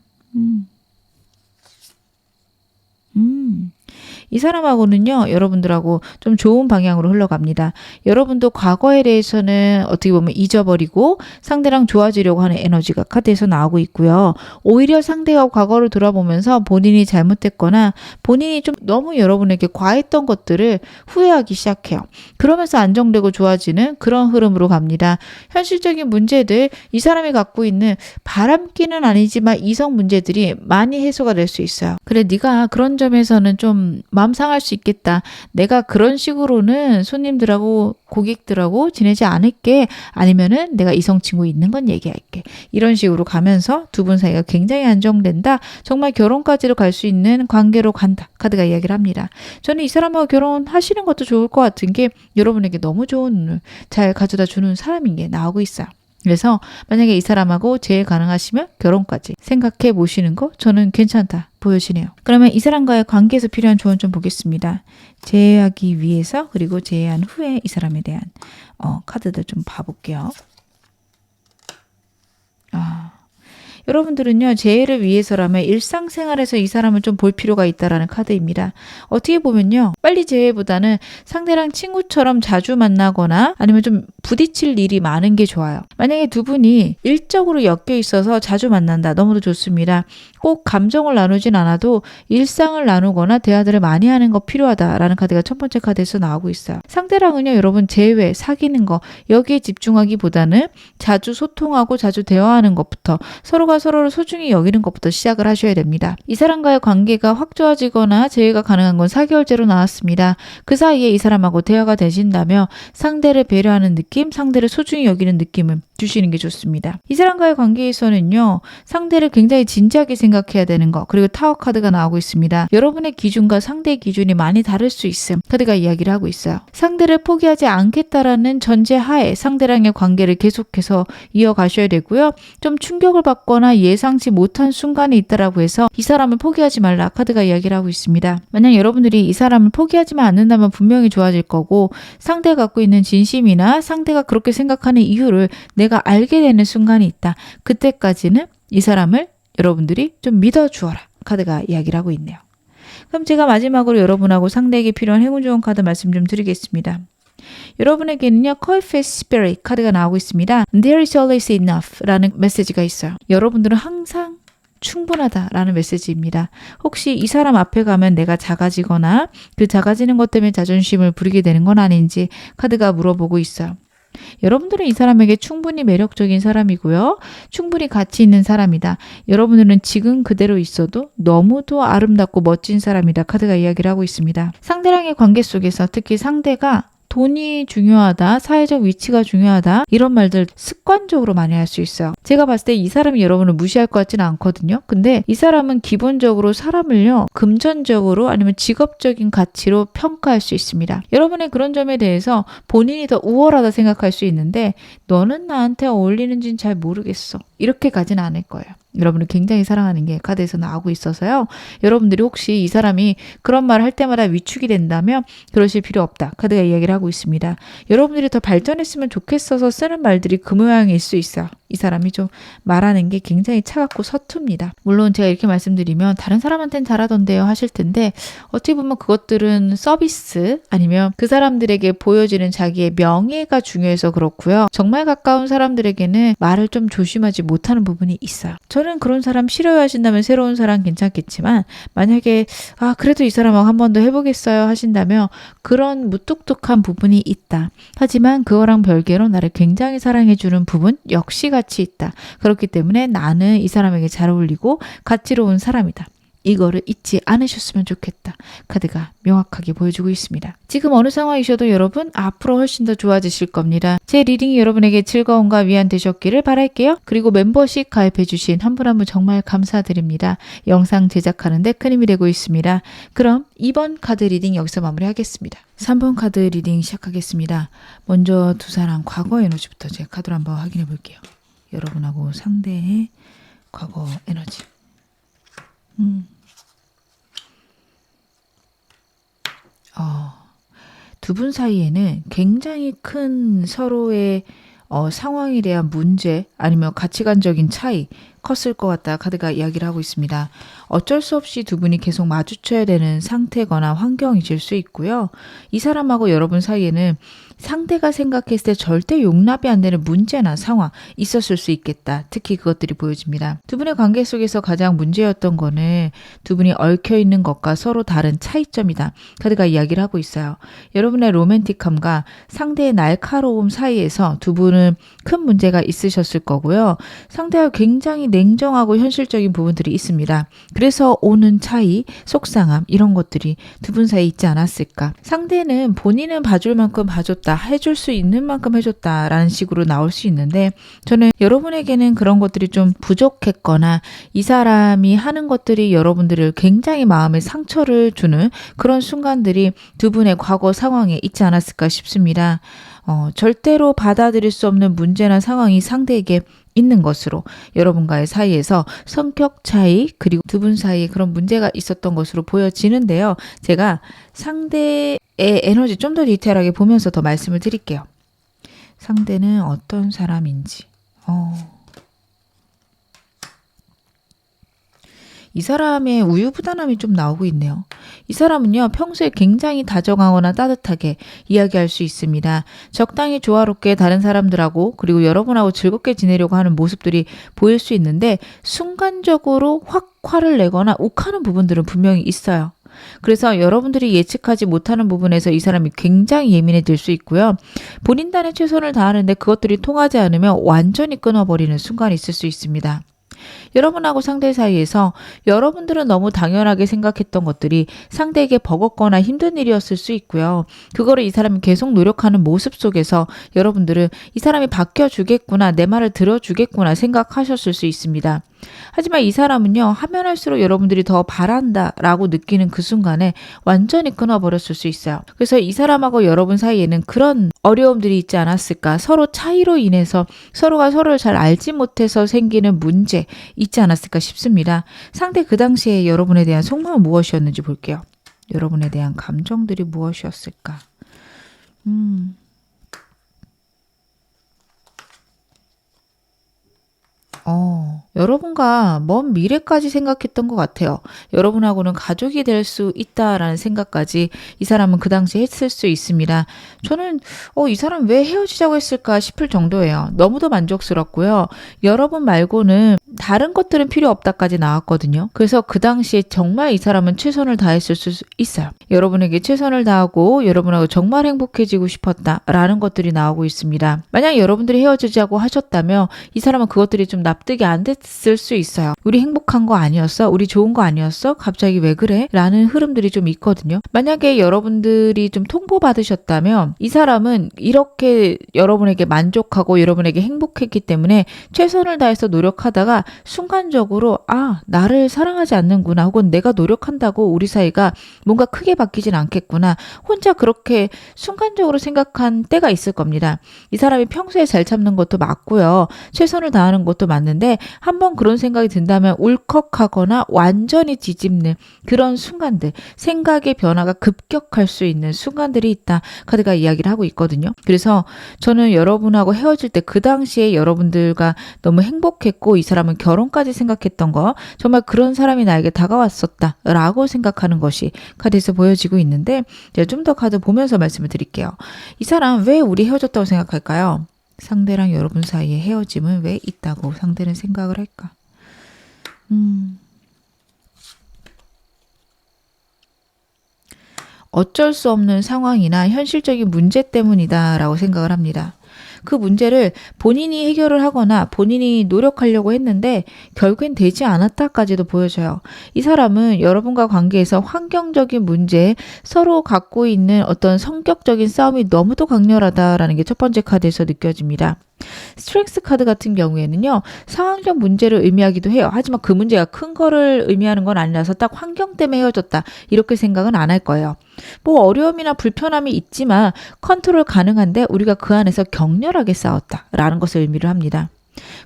이 사람하고는요, 여러분들하고 좀 좋은 방향으로 흘러갑니다. 여러분도 과거에 대해서는 어떻게 보면 잊어버리고 상대랑 좋아지려고 하는 에너지가 카드에서 나오고 있고요. 오히려 상대가 과거를 돌아보면서 본인이 잘못됐거나 본인이 좀 너무 여러분에게 과했던 것들을 후회하기 시작해요. 그러면서 안정되고 좋아지는 그런 흐름으로 갑니다. 현실적인 문제들, 이 사람이 갖고 있는 바람기는 아니지만 이성 문제들이 많이 해소가 될 수 있어요. 그래, 네가 그런 점에서는 좀 마음 상할 수 있겠다. 내가 그런 식으로는 손님들하고 고객들하고 지내지 않을게. 아니면은 내가 이성 친구 있는 건 얘기할게. 이런 식으로 가면서 두 분 사이가 굉장히 안정된다. 정말 결혼까지로 갈 수 있는 관계로 간다. 카드가 이야기를 합니다. 저는 이 사람하고 결혼하시는 것도 좋을 것 같은 게 여러분에게 너무 좋은 운을 잘 가져다 주는 사람인 게 나오고 있어요. 그래서 만약에 이 사람하고 재회 가능하시면 결혼까지 생각해 보시는 거 저는 괜찮다 보여지네요. 그러면 이 사람과의 관계에서 필요한 조언 좀 보겠습니다. 재회하기 위해서 그리고 재회한 후에 이 사람에 대한 카드들 좀 봐볼게요. 여러분들은요, 재해를 위해서라면 일상생활에서 이 사람을 좀 볼 필요가 있다라는 카드입니다. 어떻게 보면요, 빨리 재해보다는 상대랑 친구처럼 자주 만나거나 아니면 좀 부딪힐 일이 많은 게 좋아요. 만약에 두 분이 일적으로 엮여 있어서 자주 만난다. 너무도 좋습니다. 꼭 감정을 나누진 않아도 일상을 나누거나 대화들을 많이 하는 거 필요하다라는 카드가 첫 번째 카드에서 나오고 있어요. 상대랑은요, 여러분 재회, 사귀는 거 여기에 집중하기보다는 자주 소통하고 자주 대화하는 것부터 서로가 서로를 소중히 여기는 것부터 시작을 하셔야 됩니다. 이 사람과의 관계가 확 좋아지거나 재회가 가능한 건 4개월째로 나왔습니다. 그 사이에 이 사람하고 대화가 되신다면 상대를 배려하는 느낌, 상대를 소중히 여기는 느낌을 주시는 게 좋습니다. 이 사람과의 관계에서는요, 상대를 굉장히 진지하게 생각해야 되는 거, 그리고 타워 카드가 나오고 있습니다. 여러분의 기준과 상대의 기준이 많이 다를 수 있음. 카드가 이야기를 하고 있어요. 상대를 포기하지 않겠다라는 전제 하에 상대랑의 관계를 계속해서 이어가셔야 되고요. 좀 충격을 받거나 예상치 못한 순간이 있다라고 해서 이 사람을 포기하지 말라. 카드가 이야기를 하고 있습니다. 만약 여러분들이 이 사람을 포기하지만 않는다면 분명히 좋아질 거고, 상대가 갖고 있는 진심이나 상대가 그렇게 생각하는 이유를 내가 알게 되는 순간이 있다. 그때까지는 이 사람을 여러분들이 좀 믿어주어라. 카드가 이야기를 하고 있네요. 그럼 제가 마지막으로 여러분하고 상대에게 필요한 행운 좋은 카드 말씀 좀 드리겠습니다. 여러분에게는요, Coife's Spirit 카드가 나오고 있습니다. There is always enough 라는 메시지가 있어요. 여러분들은 항상 충분하다라는 메시지입니다. 혹시 이 사람 앞에 가면 내가 작아지거나 그 작아지는 것 때문에 자존심을 부리게 되는 건 아닌지 카드가 물어보고 있어요. 여러분들은 이 사람에게 충분히 매력적인 사람이고요. 충분히 가치 있는 사람이다. 여러분들은 지금 그대로 있어도 너무도 아름답고 멋진 사람이다. 카드가 이야기를 하고 있습니다. 상대랑의 관계 속에서 특히 상대가 돈이 중요하다, 사회적 위치가 중요하다 이런 말들 습관적으로 많이 할 수 있어요. 제가 봤을 때 이 사람이 여러분을 무시할 것 같지는 않거든요. 근데 이 사람은 기본적으로 사람을요 금전적으로 아니면 직업적인 가치로 평가할 수 있습니다. 여러분의 그런 점에 대해서 본인이 더 우월하다 생각할 수 있는데 너는 나한테 어울리는지는 잘 모르겠어. 이렇게 가지는 않을 거예요. 여러분을 굉장히 사랑하는 게 카드에서 나오고 있어서요. 여러분들이 혹시 이 사람이 그런 말을 할 때마다 위축이 된다면 그러실 필요 없다. 카드가 이야기를 하고 있습니다. 여러분들이 더 발전했으면 좋겠어서 쓰는 말들이 그 모양일 수 있어요. 이 사람이 좀 말하는 게 굉장히 차갑고 서툽니다. 물론 제가 이렇게 말씀드리면 다른 사람한테는 잘하던데요 하실 텐데 어찌 보면 그것들은 서비스 아니면 그 사람들에게 보여지는 자기의 명예가 중요해서 그렇고요. 정말 가까운 사람들에게는 말을 좀 조심하지 못하는 부분이 있어요. 저는 그런 사람 싫어하신다면 새로운 사람 괜찮겠지만 만약에 그래도 이 사람하고 한 번 더 해보겠어요 하신다면 그런 무뚝뚝한 부분이 있다. 하지만 그거랑 별개로 나를 굉장히 사랑해주는 부분 역시 같이 있다. 그렇기 때문에 나는 이 사람에게 잘 어울리고 가치로운 사람이다. 이거를 잊지 않으셨으면 좋겠다. 카드가 명확하게 보여주고 있습니다. 지금 어느 상황이셔도 여러분 앞으로 훨씬 더 좋아지실 겁니다. 제 리딩이 여러분에게 즐거움과 위안 되셨기를 바랄게요. 그리고 멤버십 가입해주신 한 분 한 분 정말 감사드립니다. 영상 제작하는데 큰 힘이 되고 있습니다. 그럼 2번 카드 리딩 여기서 마무리하겠습니다. 3번 카드 리딩 시작하겠습니다. 먼저 두 사람 과거 에너지부터 제 카드로 한번 확인해 볼게요. 여러분하고 상대의 과거 에너지. 두 분 사이에는 굉장히 큰 서로의 상황에 대한 문제 아니면 가치관적인 차이 컸을 것 같다 카드가 이야기를 하고 있습니다. 어쩔 수 없이 두 분이 계속 마주쳐야 되는 상태거나 환경이실 수 있고요. 이 사람하고 여러분 사이에는 상대가 생각했을 때 절대 용납이 안 되는 문제나 상황 있었을 수 있겠다. 특히 그것들이 보여집니다. 두 분의 관계 속에서 가장 문제였던 거는 두 분이 얽혀있는 것과 서로 다른 차이점이다. 카드가 이야기를 하고 있어요. 여러분의 로맨틱함과 상대의 날카로움 사이에서 두 분은 큰 문제가 있으셨을 거고요. 상대가 굉장히 냉정하고 현실적인 부분들이 있습니다. 그래서 오는 차이, 속상함 이런 것들이 두 분 사이에 있지 않았을까. 상대는 본인은 봐줄 만큼 봐줬다. 해줄 수 있는 만큼 해줬다라는 식으로 나올 수 있는데 저는 여러분에게는 그런 것들이 좀 부족했거나 이 사람이 하는 것들이 여러분들을 굉장히 마음에 상처를 주는 그런 순간들이 두 분의 과거 상황에 있지 않았을까 싶습니다. 절대로 받아들일 수 없는 문제나 상황이 상대에게 있는 것으로 여러분과의 사이에서 성격 차이 그리고 두 분 사이에 그런 문제가 있었던 것으로 보여지는데요. 제가 상대의 에너지 좀 더 디테일하게 보면서 더 말씀을 드릴게요. 상대는 어떤 사람인지. 이 사람의 우유부단함이 좀 나오고 있네요. 이 사람은요 평소에 굉장히 다정하거나 따뜻하게 이야기할 수 있습니다. 적당히 조화롭게 다른 사람들하고 그리고 여러분하고 즐겁게 지내려고 하는 모습들이 보일 수 있는데 순간적으로 확 화를 내거나 욱하는 부분들은 분명히 있어요. 그래서 여러분들이 예측하지 못하는 부분에서 이 사람이 굉장히 예민해질 수 있고요. 본인단의 최선을 다하는데 그것들이 통하지 않으면 완전히 끊어버리는 순간이 있을 수 있습니다. 여러분하고 상대 사이에서 여러분들은 너무 당연하게 생각했던 것들이 상대에게 버겁거나 힘든 일이었을 수 있고요. 그거를 이 사람이 계속 노력하는 모습 속에서 여러분들은 이 사람이 바뀌어주겠구나, 내 말을 들어주겠구나 생각하셨을 수 있습니다. 하지만 이 사람은요 하면 할수록 여러분들이 더 바란다라고 느끼는 그 순간에 완전히 끊어버렸을 수 있어요. 그래서 이 사람하고 여러분 사이에는 그런 어려움들이 있지 않았을까. 서로 차이로 인해서 서로가 서로를 잘 알지 못해서 생기는 문제 있지 않았을까 싶습니다. 상대 그 당시에 여러분에 대한 속마음은 무엇이었는지 볼게요. 여러분에 대한 감정들이 무엇이었을까. 여러분과 먼 미래까지 생각했던 것 같아요. 여러분하고는 가족이 될 수 있다라는 생각까지 이 사람은 그 당시에 했을 수 있습니다. 저는 이 사람 왜 헤어지자고 했을까 싶을 정도예요. 너무도 만족스럽고요. 여러분 말고는 다른 것들은 필요 없다까지 나왔거든요. 그래서 그 당시에 정말 이 사람은 최선을 다했을 수 있어요. 여러분에게 최선을 다하고 여러분하고 정말 행복해지고 싶었다라는 것들이 나오고 있습니다. 만약 여러분들이 헤어지자고 하셨다면 이 사람은 그것들이 좀 납득이 안 됐을 수 있어요. 우리 행복한 거 아니었어? 우리 좋은 거 아니었어? 갑자기 왜 그래? 라는 흐름들이 좀 있거든요. 만약에 여러분들이 좀 통보받으셨다면 이 사람은 이렇게 여러분에게 만족하고 여러분에게 행복했기 때문에 최선을 다해서 노력하다가 순간적으로 나를 사랑하지 않는구나, 혹은 내가 노력한다고 우리 사이가 뭔가 크게 바뀌진 않겠구나, 혼자 그렇게 순간적으로 생각한 때가 있을 겁니다. 이 사람이 평소에 잘 참는 것도 맞고요. 최선을 다하는 것도 맞는데 한번 그런 생각이 든다면 울컥하거나 완전히 뒤집는 그런 순간들, 생각의 변화가 급격할 수 있는 순간들이 있다. 카드가 이야기를 하고 있거든요. 그래서 저는 여러분하고 헤어질 때 그 당시에 여러분들과 너무 행복했고 이 사람은 결혼까지 생각했던 거, 정말 그런 사람이 나에게 다가왔었다 라고 생각하는 것이 카드에서 보여지고 있는데, 제가 좀 더 카드 보면서 말씀을 드릴게요. 이 사람 왜 우리 헤어졌다고 생각할까요? 상대랑 여러분 사이에 헤어짐은 왜 있다고 상대는 생각을 할까? 어쩔 수 없는 상황이나 현실적인 문제 때문이다 라고 생각을 합니다. 그 문제를 본인이 해결을 하거나 본인이 노력하려고 했는데 결국엔 되지 않았다까지도 보여져요. 이 사람은 여러분과 관계에서 환경적인 문제, 서로 갖고 있는 어떤 성격적인 싸움이 너무도 강렬하다라는 게 첫 번째 카드에서 느껴집니다. 스트렝스 카드 같은 경우에는요, 상황적 문제를 의미하기도 해요. 하지만 그 문제가 큰 거를 의미하는 건 아니라서 딱 환경 때문에 헤어졌다 이렇게 생각은 안 할 거예요. 뭐 어려움이나 불편함이 있지만 컨트롤 가능한데 우리가 그 안에서 격렬하게 싸웠다라는 것을 의미를 합니다.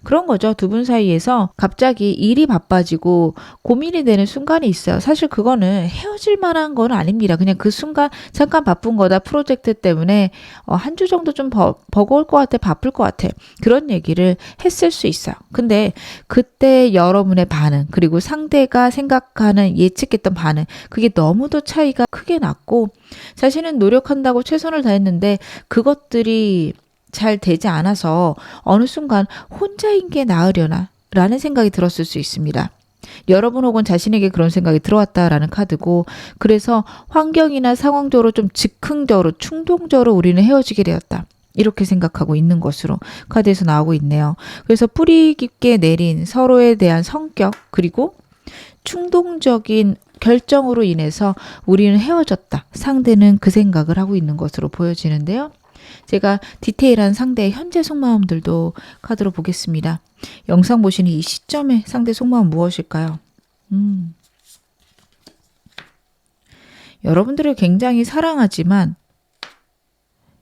그런 거죠. 두 분 사이에서 갑자기 일이 바빠지고 고민이 되는 순간이 있어요. 사실 그거는 헤어질 만한 건 아닙니다. 그냥 그 순간 잠깐 바쁜 거다. 프로젝트 때문에 한 주 정도 좀 버거울 것 같아. 바쁠 것 같아. 그런 얘기를 했을 수 있어요. 근데 그때 여러분의 반응, 그리고 상대가 생각하는, 예측했던 반응, 그게 너무도 차이가 크게 났고, 자신은 노력한다고 최선을 다했는데 그것들이 잘 되지 않아서 어느 순간 혼자인 게 나으려나 라는 생각이 들었을 수 있습니다. 여러분 혹은 자신에게 그런 생각이 들어왔다라는 카드고, 그래서 환경이나 상황적으로 좀 즉흥적으로 충동적으로 우리는 헤어지게 되었다. 이렇게 생각하고 있는 것으로 카드에서 나오고 있네요. 그래서 뿌리 깊게 내린 서로에 대한 성격, 그리고 충동적인 결정으로 인해서 우리는 헤어졌다. 상대는 그 생각을 하고 있는 것으로 보여지는데요. 제가 디테일한 상대의 현재 속마음들도 카드로 보겠습니다. 영상 보시는 이 시점에 상대 속마음 무엇일까요? 여러분들을 굉장히 사랑하지만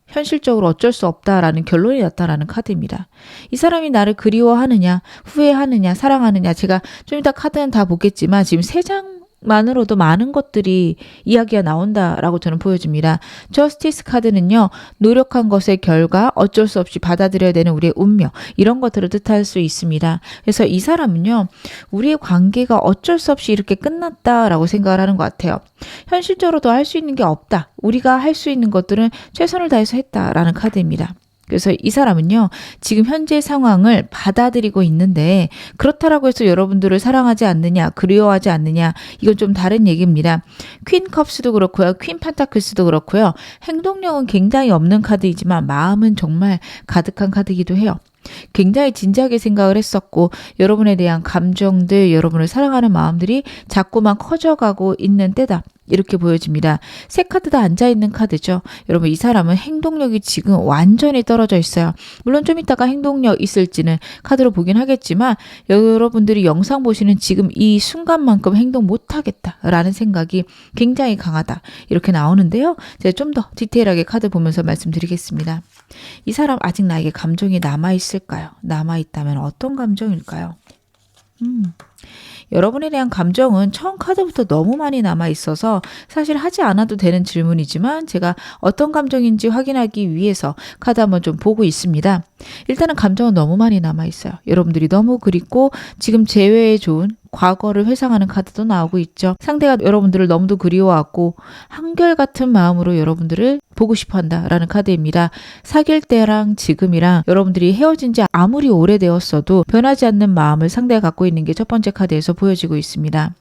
현실적으로 어쩔 수 없다라는 결론이 났다라는 카드입니다. 이 사람이 나를 그리워하느냐, 후회하느냐, 사랑하느냐, 제가 좀 이따 카드는 다 보겠지만 지금 3장만으로도 많은 것들이 이야기가 나온다라고 저는 보여집니다. 저스티스 카드는요, 노력한 것의 결과, 어쩔 수 없이 받아들여야 되는 우리의 운명, 이런 것들을 뜻할 수 있습니다. 그래서 이 사람은요, 우리의 관계가 어쩔 수 없이 이렇게 끝났다라고 생각을 하는 것 같아요. 현실적으로도 할 수 있는 게 없다. 우리가 할 수 있는 것들은 최선을 다해서 했다라는 카드입니다. 그래서 이 사람은요, 지금 현재 상황을 받아들이고 있는데, 그렇다라고 해서 여러분들을 사랑하지 않느냐, 그리워하지 않느냐, 이건 좀 다른 얘기입니다. 퀸 컵스도 그렇고요, 퀸 판타클스도 그렇고요, 행동력은 굉장히 없는 카드이지만 마음은 정말 가득한 카드이기도 해요. 굉장히 진지하게 생각을 했었고, 여러분에 대한 감정들, 여러분을 사랑하는 마음들이 자꾸만 커져가고 있는 때다. 이렇게 보여집니다. 세 카드 다 앉아있는 카드죠. 여러분, 이 사람은 행동력이 지금 완전히 떨어져 있어요. 물론 좀 이따가 행동력 있을지는 카드로 보긴 하겠지만, 여러분들이 영상 보시는 지금 이 순간만큼 행동 못하겠다라는 생각이 굉장히 강하다. 이렇게 나오는데요. 제가 좀 더 디테일하게 카드 보면서 말씀드리겠습니다. 이 사람 아직 나에게 감정이 남아있을까요? 남아있다면 어떤 감정일까요? 여러분에 대한 감정은 처음 카드부터 너무 많이 남아 있어서 사실 하지 않아도 되는 질문이지만 제가 어떤 감정인지 확인하기 위해서 카드 한번 좀 보고 있습니다. 일단은 감정은 너무 많이 남아 있어요. 여러분들이 너무 그립고 지금 재회에 좋은 과거를 회상하는 카드도 나오고 있죠. 상대가 여러분들을 너무도 그리워하고 한결같은 마음으로 여러분들을 보고 싶어 한다라는 카드입니다. 사귈 때랑 지금이랑 여러분들이 헤어진 지 아무리 오래되었어도 변하지 않는 마음을 상대가 갖고 있는 게 첫 번째 카드에서 보여지고 있습니다.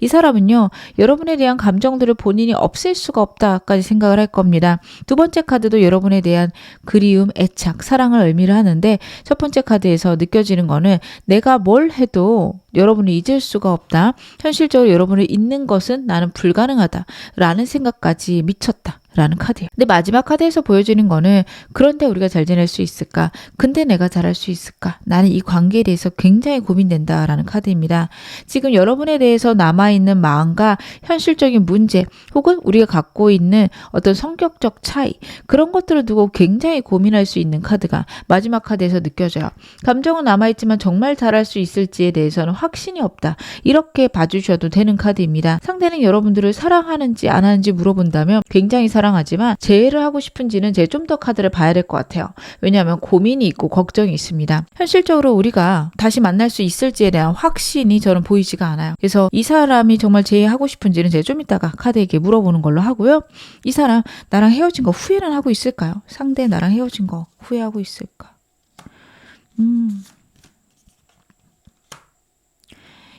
이 사람은요, 여러분에 대한 감정들을 본인이 없앨 수가 없다까지 생각을 할 겁니다. 두 번째 카드도 여러분에 대한 그리움, 애착, 사랑을 의미를 하는데 첫 번째 카드에서 느껴지는 거는 내가 뭘 해도 여러분을 잊을 수가 없다. 현실적으로 여러분을 잊는 것은 나는 불가능하다. 라는 생각까지 미쳤다. 라는 카드예요. 근데 마지막 카드에서 보여지는 거는 그런데 우리가 잘 지낼 수 있을까? 근데 내가 잘할 수 있을까? 나는 이 관계에 대해서 굉장히 고민된다 라는 카드입니다. 지금 여러분에 대해서 남아있는 마음과 현실적인 문제 혹은 우리가 갖고 있는 어떤 성격적 차이 그런 것들을 두고 굉장히 고민할 수 있는 카드가 마지막 카드에서 느껴져요. 감정은 남아있지만 정말 잘할 수 있을지에 대해서는 확신이 없다. 이렇게 봐주셔도 되는 카드입니다. 상대는 여러분들을 사랑하는지 안 하는지 물어본다면 굉장히 사랑하지만 재회를 하고 싶은지는 제 좀 더 카드를 봐야 될 것 같아요. 왜냐하면 고민이 있고 걱정이 있습니다. 현실적으로 우리가 다시 만날 수 있을지에 대한 확신이 저는 보이지가 않아요. 그래서 이 사람이 정말 재회하고 싶은지는 제가 좀 이따가 카드에게 물어보는 걸로 하고요. 이 사람 나랑 헤어진 거 후회는 하고 있을까요? 상대 나랑 헤어진 거 후회하고 있을까?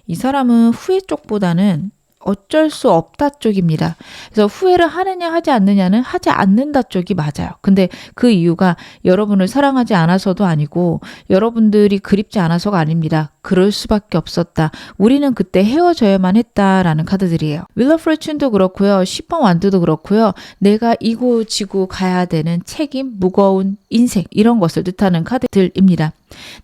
이 사람은 후회 쪽보다는 어쩔 수 없다 쪽입니다. 그래서 후회를 하느냐 하지 않느냐는 하지 않는다 쪽이 맞아요. 근데 그 이유가 여러분을 사랑하지 않아서도 아니고 여러분들이 그립지 않아서가 아닙니다. 그럴 수밖에 없었다. 우리는 그때 헤어져야만 했다라는 카드들이에요. 윌 오브 포춘도 그렇고요. 10번 완두도 그렇고요. 내가 이고 지고 가야 되는 책임, 무거운 인생 이런 것을 뜻하는 카드들입니다.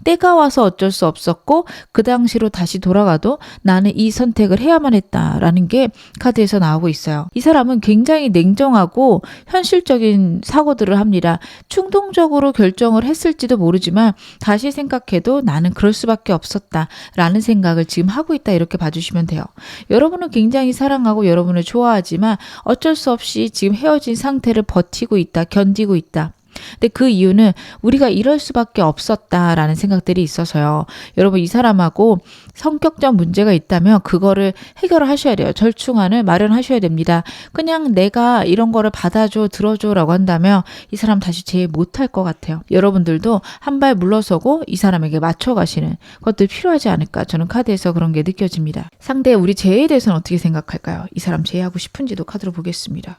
때가 와서 어쩔 수 없었고 그 당시로 다시 돌아가도 나는 이 선택을 해야만 했다라는 게 카드에서 나오고 있어요. 이 사람은 굉장히 냉정하고 현실적인 사고들을 합니다. 충동적으로 결정을 했을지도 모르지만 다시 생각해도 나는 그럴 수밖에 없었다라는 생각을 지금 하고 있다 이렇게 봐주시면 돼요. 여러분은 굉장히 사랑하고 여러분을 좋아하지만 어쩔 수 없이 지금 헤어진 상태를 버티고 있다, 견디고 있다. 근데 그 이유는 우리가 이럴 수밖에 없었다라는 생각들이 있어서요. 여러분 이 사람하고 성격적 문제가 있다면 그거를 해결하셔야 돼요. 절충안을 마련하셔야 됩니다. 그냥 내가 이런 거를 받아줘 들어줘 라고 한다면 이 사람 다시 재회 못할 것 같아요. 여러분들도 한 발 물러서고 이 사람에게 맞춰가시는 것들 필요하지 않을까. 저는 카드에서 그런 게 느껴집니다. 상대 우리 재회에 대해서는 어떻게 생각할까요? 이 사람 재회하고 싶은지도 카드로 보겠습니다.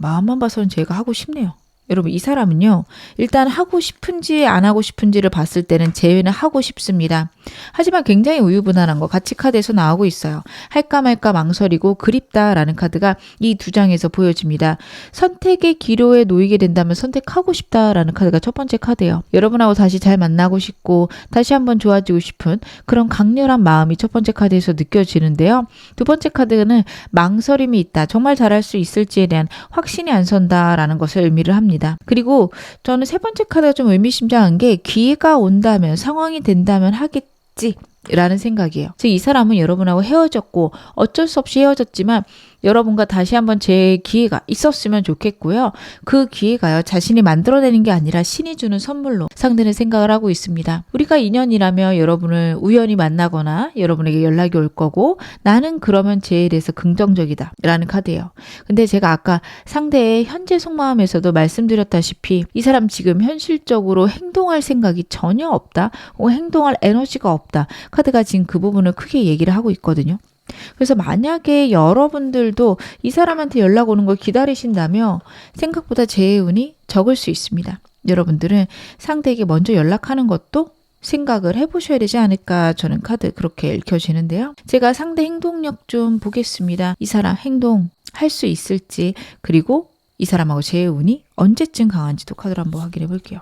마음만 봐서는 제가 하고 싶네요. 여러분 이 사람은요. 일단 하고 싶은지 안 하고 싶은지를 봤을 때는 재회는 하고 싶습니다. 하지만 굉장히 우유부단한 거 같이 카드에서 나오고 있어요. 할까 말까 망설이고 그립다라는 카드가 이 두 장에서 보여집니다. 선택의 기로에 놓이게 된다면 선택하고 싶다라는 카드가 첫 번째 카드예요. 여러분하고 다시 잘 만나고 싶고 다시 한번 좋아지고 싶은 그런 강렬한 마음이 첫 번째 카드에서 느껴지는데요. 두 번째 카드는 망설임이 있다. 정말 잘할 수 있을지에 대한 확신이 안 선다라는 것을 의미를 합니다. 그리고 저는 세 번째 카드가 좀 의미심장한 게 기회가 온다면 상황이 된다면 하겠지 라는 생각이에요. 즉 이 사람은 여러분하고 헤어졌고 어쩔 수 없이 헤어졌지만 여러분과 다시 한번 제 기회가 있었으면 좋겠고요. 그 기회가요. 자신이 만들어내는 게 아니라 신이 주는 선물로 상대는 생각을 하고 있습니다. 우리가 인연이라면 여러분을 우연히 만나거나 여러분에게 연락이 올 거고 나는 그러면 쟤에 대해서 긍정적이다 라는 카드예요. 근데 제가 아까 상대의 현재 속마음에서도 말씀드렸다시피 이 사람 지금 현실적으로 행동할 생각이 전혀 없다. 혹은 행동할 에너지가 없다. 카드가 지금 그 부분을 크게 얘기를 하고 있거든요. 그래서 만약에 여러분들도 이 사람한테 연락 오는 걸 기다리신다면 생각보다 재의 운이 적을 수 있습니다. 여러분들은 상대에게 먼저 연락하는 것도 생각을 해보셔야 되지 않을까 저는 카드 그렇게 읽혀지는데요. 제가 상대 행동력 좀 보겠습니다. 이 사람 행동할 수 있을지 그리고 이 사람하고 재의 운이 언제쯤 강한지도 카드로 한번 확인해 볼게요.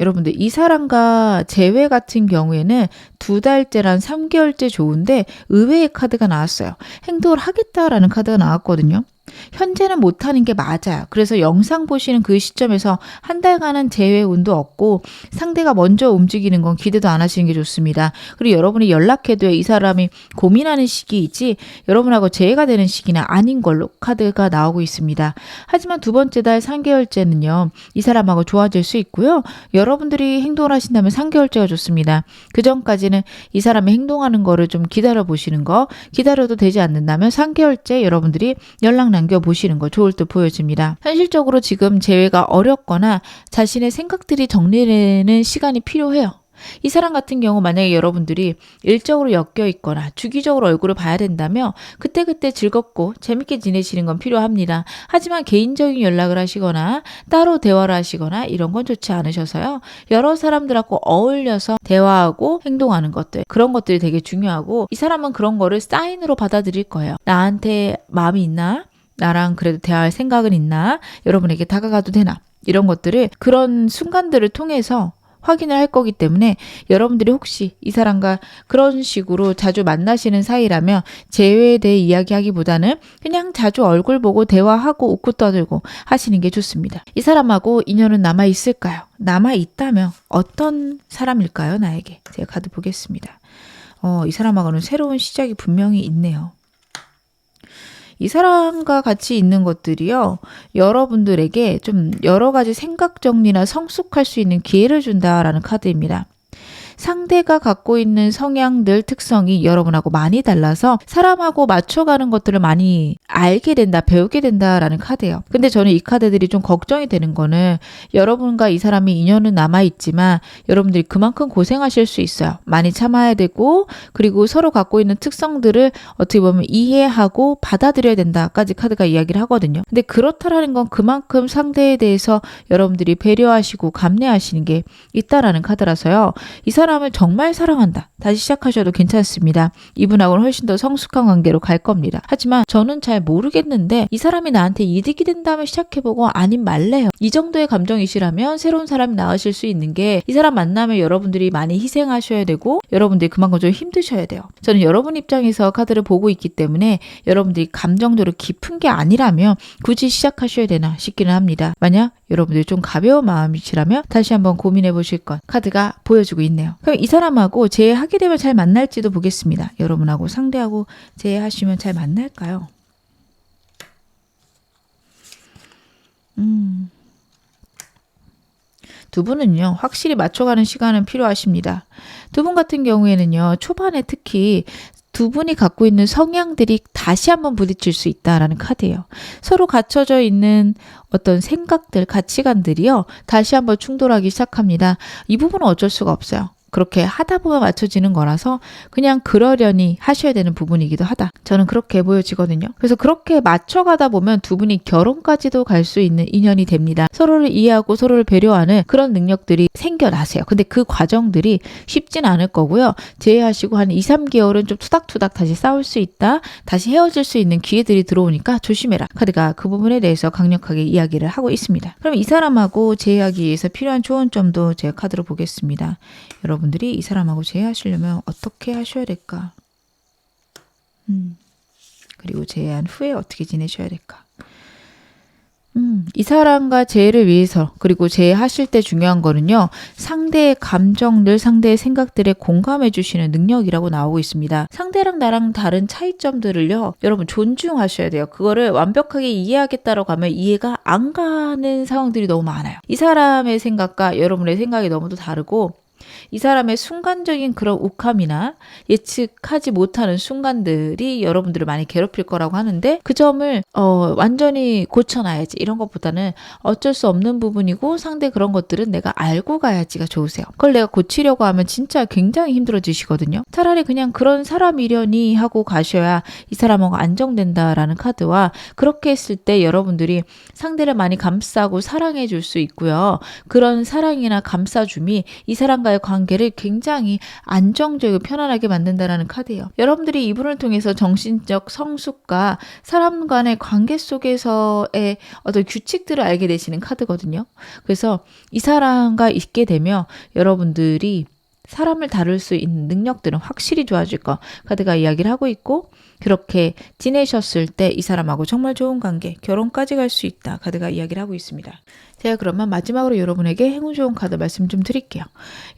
여러분들 이 사람과 재회 같은 경우에는 2달째랑 3개월째 좋은데 의외의 카드가 나왔어요. 행동을 하겠다라는 카드가 나왔거든요. 현재는 못하는 게 맞아요. 그래서 영상 보시는 그 시점에서 한 달간은 재회 운도 없고 상대가 먼저 움직이는 건 기대도 안 하시는 게 좋습니다. 그리고 여러분이 연락해도 이 사람이 고민하는 시기이지 여러분하고 재회가 되는 시기는 아닌 걸로 카드가 나오고 있습니다. 하지만 2번째 달 3개월째는요. 이 사람하고 좋아질 수 있고요. 여러분들이 행동을 하신다면 3개월째가 좋습니다. 그 전까지는 이 사람이 행동하는 거를 좀 기다려 보시는 거, 기다려도 되지 않는다면 3개월째 여러분들이 연락 남겨보시는 거 좋을 듯 보여집니다. 현실적으로 지금 재회가 어렵거나 자신의 생각들이 정리되는 시간이 필요해요. 이 사람 같은 경우 만약에 여러분들이 일적으로 엮여 있거나 주기적으로 얼굴을 봐야 된다면 그때그때 즐겁고 재밌게 지내시는 건 필요합니다. 하지만 개인적인 연락을 하시거나 따로 대화를 하시거나 이런 건 좋지 않으셔서요. 여러 사람들하고 어울려서 대화하고 행동하는 것들, 그런 것들이 되게 중요하고 이 사람은 그런 거를 사인으로 받아들일 거예요. 나한테 마음이 있나? 나랑 그래도 대화할 생각은 있나? 여러분에게 다가가도 되나? 이런 것들을 그런 순간들을 통해서 확인을 할 거기 때문에 여러분들이 혹시 이 사람과 그런 식으로 자주 만나시는 사이라면 재회에 대해 이야기하기보다는 그냥 자주 얼굴 보고 대화하고 웃고 떠들고 하시는 게 좋습니다. 이 사람하고 인연은 남아있을까요? 남아있다면 어떤 사람일까요? 나에게. 제가 카드 보겠습니다. 이 사람하고는 새로운 시작이 분명히 있네요. 이 사람과 같이 있는 것들이요. 여러분들에게 좀 여러 가지 생각 정리나 성숙할 수 있는 기회를 준다라는 카드입니다. 상대가 갖고 있는 성향들, 특성이 여러분하고 많이 달라서 사람하고 맞춰가는 것들을 많이 알게 된다, 배우게 된다라는 카드예요. 근데 저는 이 카드들이 좀 걱정이 되는 거는 여러분과 이 사람이 인연은 남아있지만 여러분들이 그만큼 고생하실 수 있어요. 많이 참아야 되고 그리고 서로 갖고 있는 특성들을 어떻게 보면 이해하고 받아들여야 된다까지 카드가 이야기를 하거든요. 근데 그렇다라는 건 그만큼 상대에 대해서 여러분들이 배려하시고 감내하시는 게 있다라는 카드라서요. 이 사람을 정말 사랑한다. 다시 시작하셔도 괜찮습니다. 이분하고는 훨씬 더 성숙한 관계로 갈 겁니다. 하지만 저는 잘 모르겠는데 이 사람이 나한테 이득이 된다면 시작해보고 아님 말래요. 이 정도의 감정이시라면 새로운 사람이 나으실 수 있는 게 이 사람 만나면 여러분들이 많이 희생하셔야 되고 여러분들이 그만큼 좀 힘드셔야 돼요. 저는 여러분 입장에서 카드를 보고 있기 때문에 여러분들이 감정적으로 깊은 게 아니라면 굳이 시작하셔야 되나 싶기는 합니다. 만약 여러분들이 좀 가벼운 마음이시라면 다시 한번 고민해 보실 것 카드가 보여주고 있네요. 그럼 이 사람하고 재회하게 되면 잘 만날지도 보겠습니다. 여러분하고 상대하고 재회하시면 잘 만날까요? 두 분은요, 확실히 맞춰가는 시간은 필요하십니다. 두 분 같은 경우에는요, 초반에 특히 두 분이 갖고 있는 성향들이 다시 한번 부딪힐 수 있다라는 카드예요. 서로 갖춰져 있는 어떤 생각들, 가치관들이요, 다시 한번 충돌하기 시작합니다. 이 부분은 어쩔 수가 없어요. 그렇게 하다 보면 맞춰지는 거라서 그냥 그러려니 하셔야 되는 부분이기도 하다. 저는 그렇게 보여지거든요. 그래서 그렇게 맞춰가다 보면 두 분이 결혼까지도 갈 수 있는 인연이 됩니다. 서로를 이해하고 서로를 배려하는 그런 능력들이 생겨나세요. 근데 그 과정들이 쉽진 않을 거고요. 제외하시고 한 2, 3개월은 좀 투닥투닥 다시 싸울 수 있다. 다시 헤어질 수 있는 기회들이 들어오니까 조심해라. 카드가 그 부분에 대해서 강력하게 이야기를 하고 있습니다. 그럼 이 사람하고 재회하기 위해서 필요한 조언점도 제가 카드로 보겠습니다. 여러분들이 이 사람하고 재회하시려면 어떻게 하셔야 될까? 그리고 재회한 후에 어떻게 지내셔야 될까? 이 사람과 재회를 위해서 그리고 재회하실 때 중요한 거는요. 상대의 감정들, 상대의 생각들에 공감해 주시는 능력이라고 나오고 있습니다. 상대랑 나랑 다른 차이점들을요. 여러분 존중하셔야 돼요. 그거를 완벽하게 이해하겠다라고 하면 이해가 안 가는 상황들이 너무 많아요. 이 사람의 생각과 여러분의 생각이 너무도 다르고 이 사람의 순간적인 그런 욱함이나 예측하지 못하는 순간들이 여러분들을 많이 괴롭힐 거라고 하는데 그 점을 완전히 고쳐놔야지 이런 것보다는 어쩔 수 없는 부분이고 상대 그런 것들은 내가 알고 가야지가 좋으세요. 그걸 내가 고치려고 하면 진짜 굉장히 힘들어지시거든요. 차라리 그냥 그런 사람이려니 하고 가셔야 이 사람하고 안정된다라는 카드와 그렇게 했을 때 여러분들이 상대를 많이 감싸고 사랑해 줄 수 있고요. 그런 사랑이나 감싸줌이 이 사람과 사람과의 관계를 굉장히 안정적이고 편안하게 만든다라는 카드예요. 여러분들이 이분을 통해서 정신적 성숙과 사람 간의 관계 속에서의 어떤 규칙들을 알게 되시는 카드거든요. 그래서 이 사람과 있게 되면 여러분들이 사람을 다룰 수 있는 능력들은 확실히 좋아질 거 카드가 이야기를 하고 있고, 그렇게 지내셨을 때 이 사람하고 정말 좋은 관계, 결혼까지 갈 수 있다 카드가 이야기를 하고 있습니다. 제가 그러면 마지막으로 여러분에게 행운 좋은 카드 말씀 좀 드릴게요.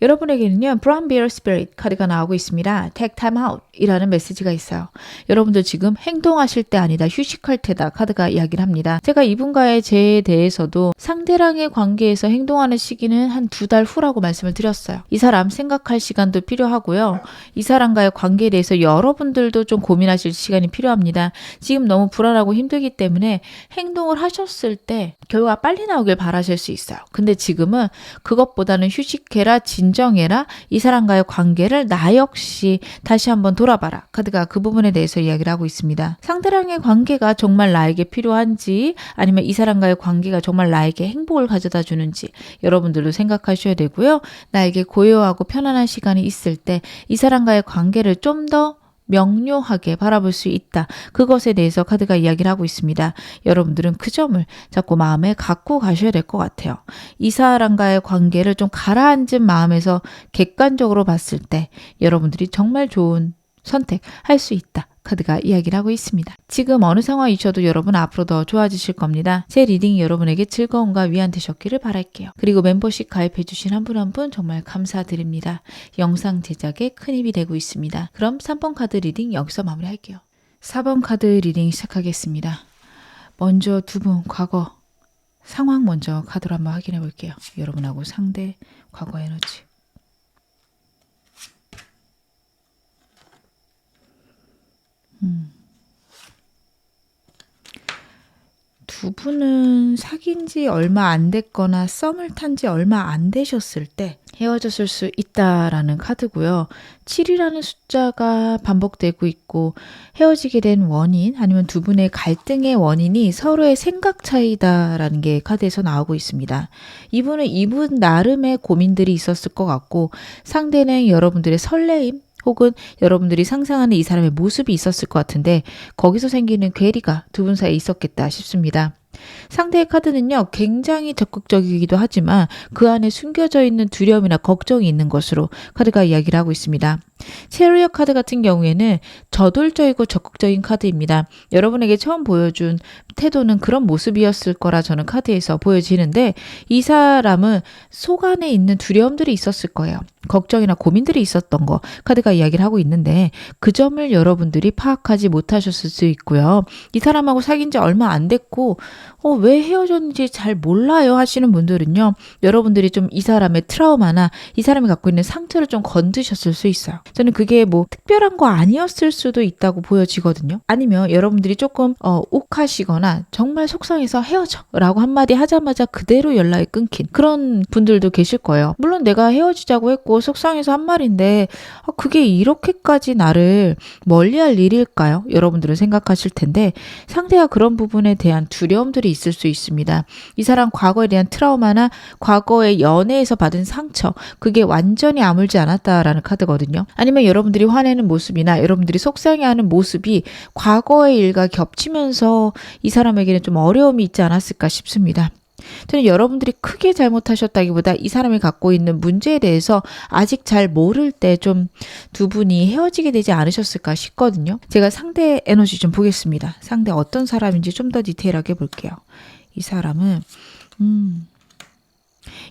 여러분에게는요, Brown Bear Spirit 카드가 나오고 있습니다. Take time out 이라는 메시지가 있어요. 여러분들 지금 행동하실 때 아니다, 휴식할 때다 카드가 이야기를 합니다. 제가 이분과의 재에 대해서도 상대랑의 관계에서 행동하는 시기는 한 2달 후라고 말씀을 드렸어요. 이 사람 생각할 시간도 필요하고요. 이 사람과의 관계에 대해서 여러분들도 좀 고민하실 시간이 필요합니다. 지금 너무 불안하고 힘들기 때문에 행동을 하셨을 때 결과가 빨리 나오길 바라실 수 있어요. 근데 지금은 그것보다는 휴식해라, 진정해라, 이 사람과의 관계를 나 역시 다시 한번 돌아봐라 카드가 그 부분에 대해서 이야기를 하고 있습니다. 상대랑의 관계가 정말 나에게 필요한지, 아니면 이 사람과의 관계가 정말 나에게 행복을 가져다 주는지 여러분들도 생각하셔야 되고요. 나에게 고요하고 편안한 시간이 있을 때 이 사람과의 관계를 좀 더 명료하게 바라볼 수 있다. 그것에 대해서 카드가 이야기를 하고 있습니다. 여러분들은 그 점을 자꾸 마음에 갖고 가셔야 될 것 같아요. 이 사람과의 관계를 좀 가라앉은 마음에서 객관적으로 봤을 때 여러분들이 정말 좋은 선택할 수 있다. 카드가 이야기를 하고 있습니다. 지금 어느 상황이셔도 여러분 앞으로 더 좋아지실 겁니다. 제 리딩이 여러분에게 즐거움과 위안 되셨기를 바랄게요. 그리고 멤버십 가입해 주신 한 분 한 분 정말 감사드립니다. 영상 제작에 큰 힘이 되고 있습니다. 그럼 3번 카드 리딩 여기서 마무리할게요. 4번 카드 리딩 시작하겠습니다. 먼저 두 분 과거 상황 먼저 카드로 한번 확인해 볼게요. 여러분하고 상대 과거 에너지. 두 분은 사귄 지 얼마 안 됐거나 썸을 탄 지 얼마 안 되셨을 때 헤어졌을 수 있다라는 카드고요. 7이라는 숫자가 반복되고 있고, 헤어지게 된 원인 아니면 두 분의 갈등의 원인이 서로의 생각 차이다라는 게 카드에서 나오고 있습니다. 이분은 이분 나름의 고민들이 있었을 것 같고, 상대는 여러분들의 설레임 혹은 여러분들이 상상하는 이 사람의 모습이 있었을 것 같은데, 거기서 생기는 괴리가 두 분 사이에 있었겠다 싶습니다. 상대의 카드는요, 굉장히 적극적이기도 하지만 그 안에 숨겨져 있는 두려움이나 걱정이 있는 것으로 카드가 이야기를 하고 있습니다. 체리엇 카드 같은 경우에는 저돌적이고 적극적인 카드입니다. 여러분에게 처음 보여준 태도는 그런 모습이었을 거라 저는 카드에서 보여지는데, 이 사람은 속 안에 있는 두려움들이 있었을 거예요. 걱정이나 고민들이 있었던 거 카드가 이야기를 하고 있는데, 그 점을 여러분들이 파악하지 못하셨을 수 있고요. 이 사람하고 사귄 지 얼마 안 됐고 왜 헤어졌는지 잘 몰라요 하시는 분들은요, 여러분들이 좀 이 사람의 트라우마나 이 사람이 갖고 있는 상처를 좀 건드셨을 수 있어요. 저는 그게 뭐 특별한 거 아니었을 수도 있다고 보여지거든요. 아니면 여러분들이 조금 욱하시거나 정말 속상해서 헤어져 라고 한마디 하자마자 그대로 연락이 끊긴 그런 분들도 계실 거예요. 물론 내가 헤어지자고 했고 속상해서 한 말인데 그게 이렇게까지 나를 멀리할 일일까요? 여러분들은 생각하실 텐데, 상대가 그런 부분에 대한 두려움들이 있을 수 있습니다. 이 사람 과거에 대한 트라우마나 과거의 연애에서 받은 상처, 그게 완전히 아물지 않았다라는 카드거든요. 아니면 여러분들이 화내는 모습이나 여러분들이 속상해하는 모습이 과거의 일과 겹치면서 이 사람에게는 좀 어려움이 있지 않았을까 싶습니다. 저는 여러분들이 크게 잘못하셨다기보다 이 사람이 갖고 있는 문제에 대해서 아직 잘 모를 때 좀 두 분이 헤어지게 되지 않으셨을까 싶거든요. 제가 상대 에너지 좀 보겠습니다. 상대 어떤 사람인지 좀 더 디테일하게 볼게요. 이 사람은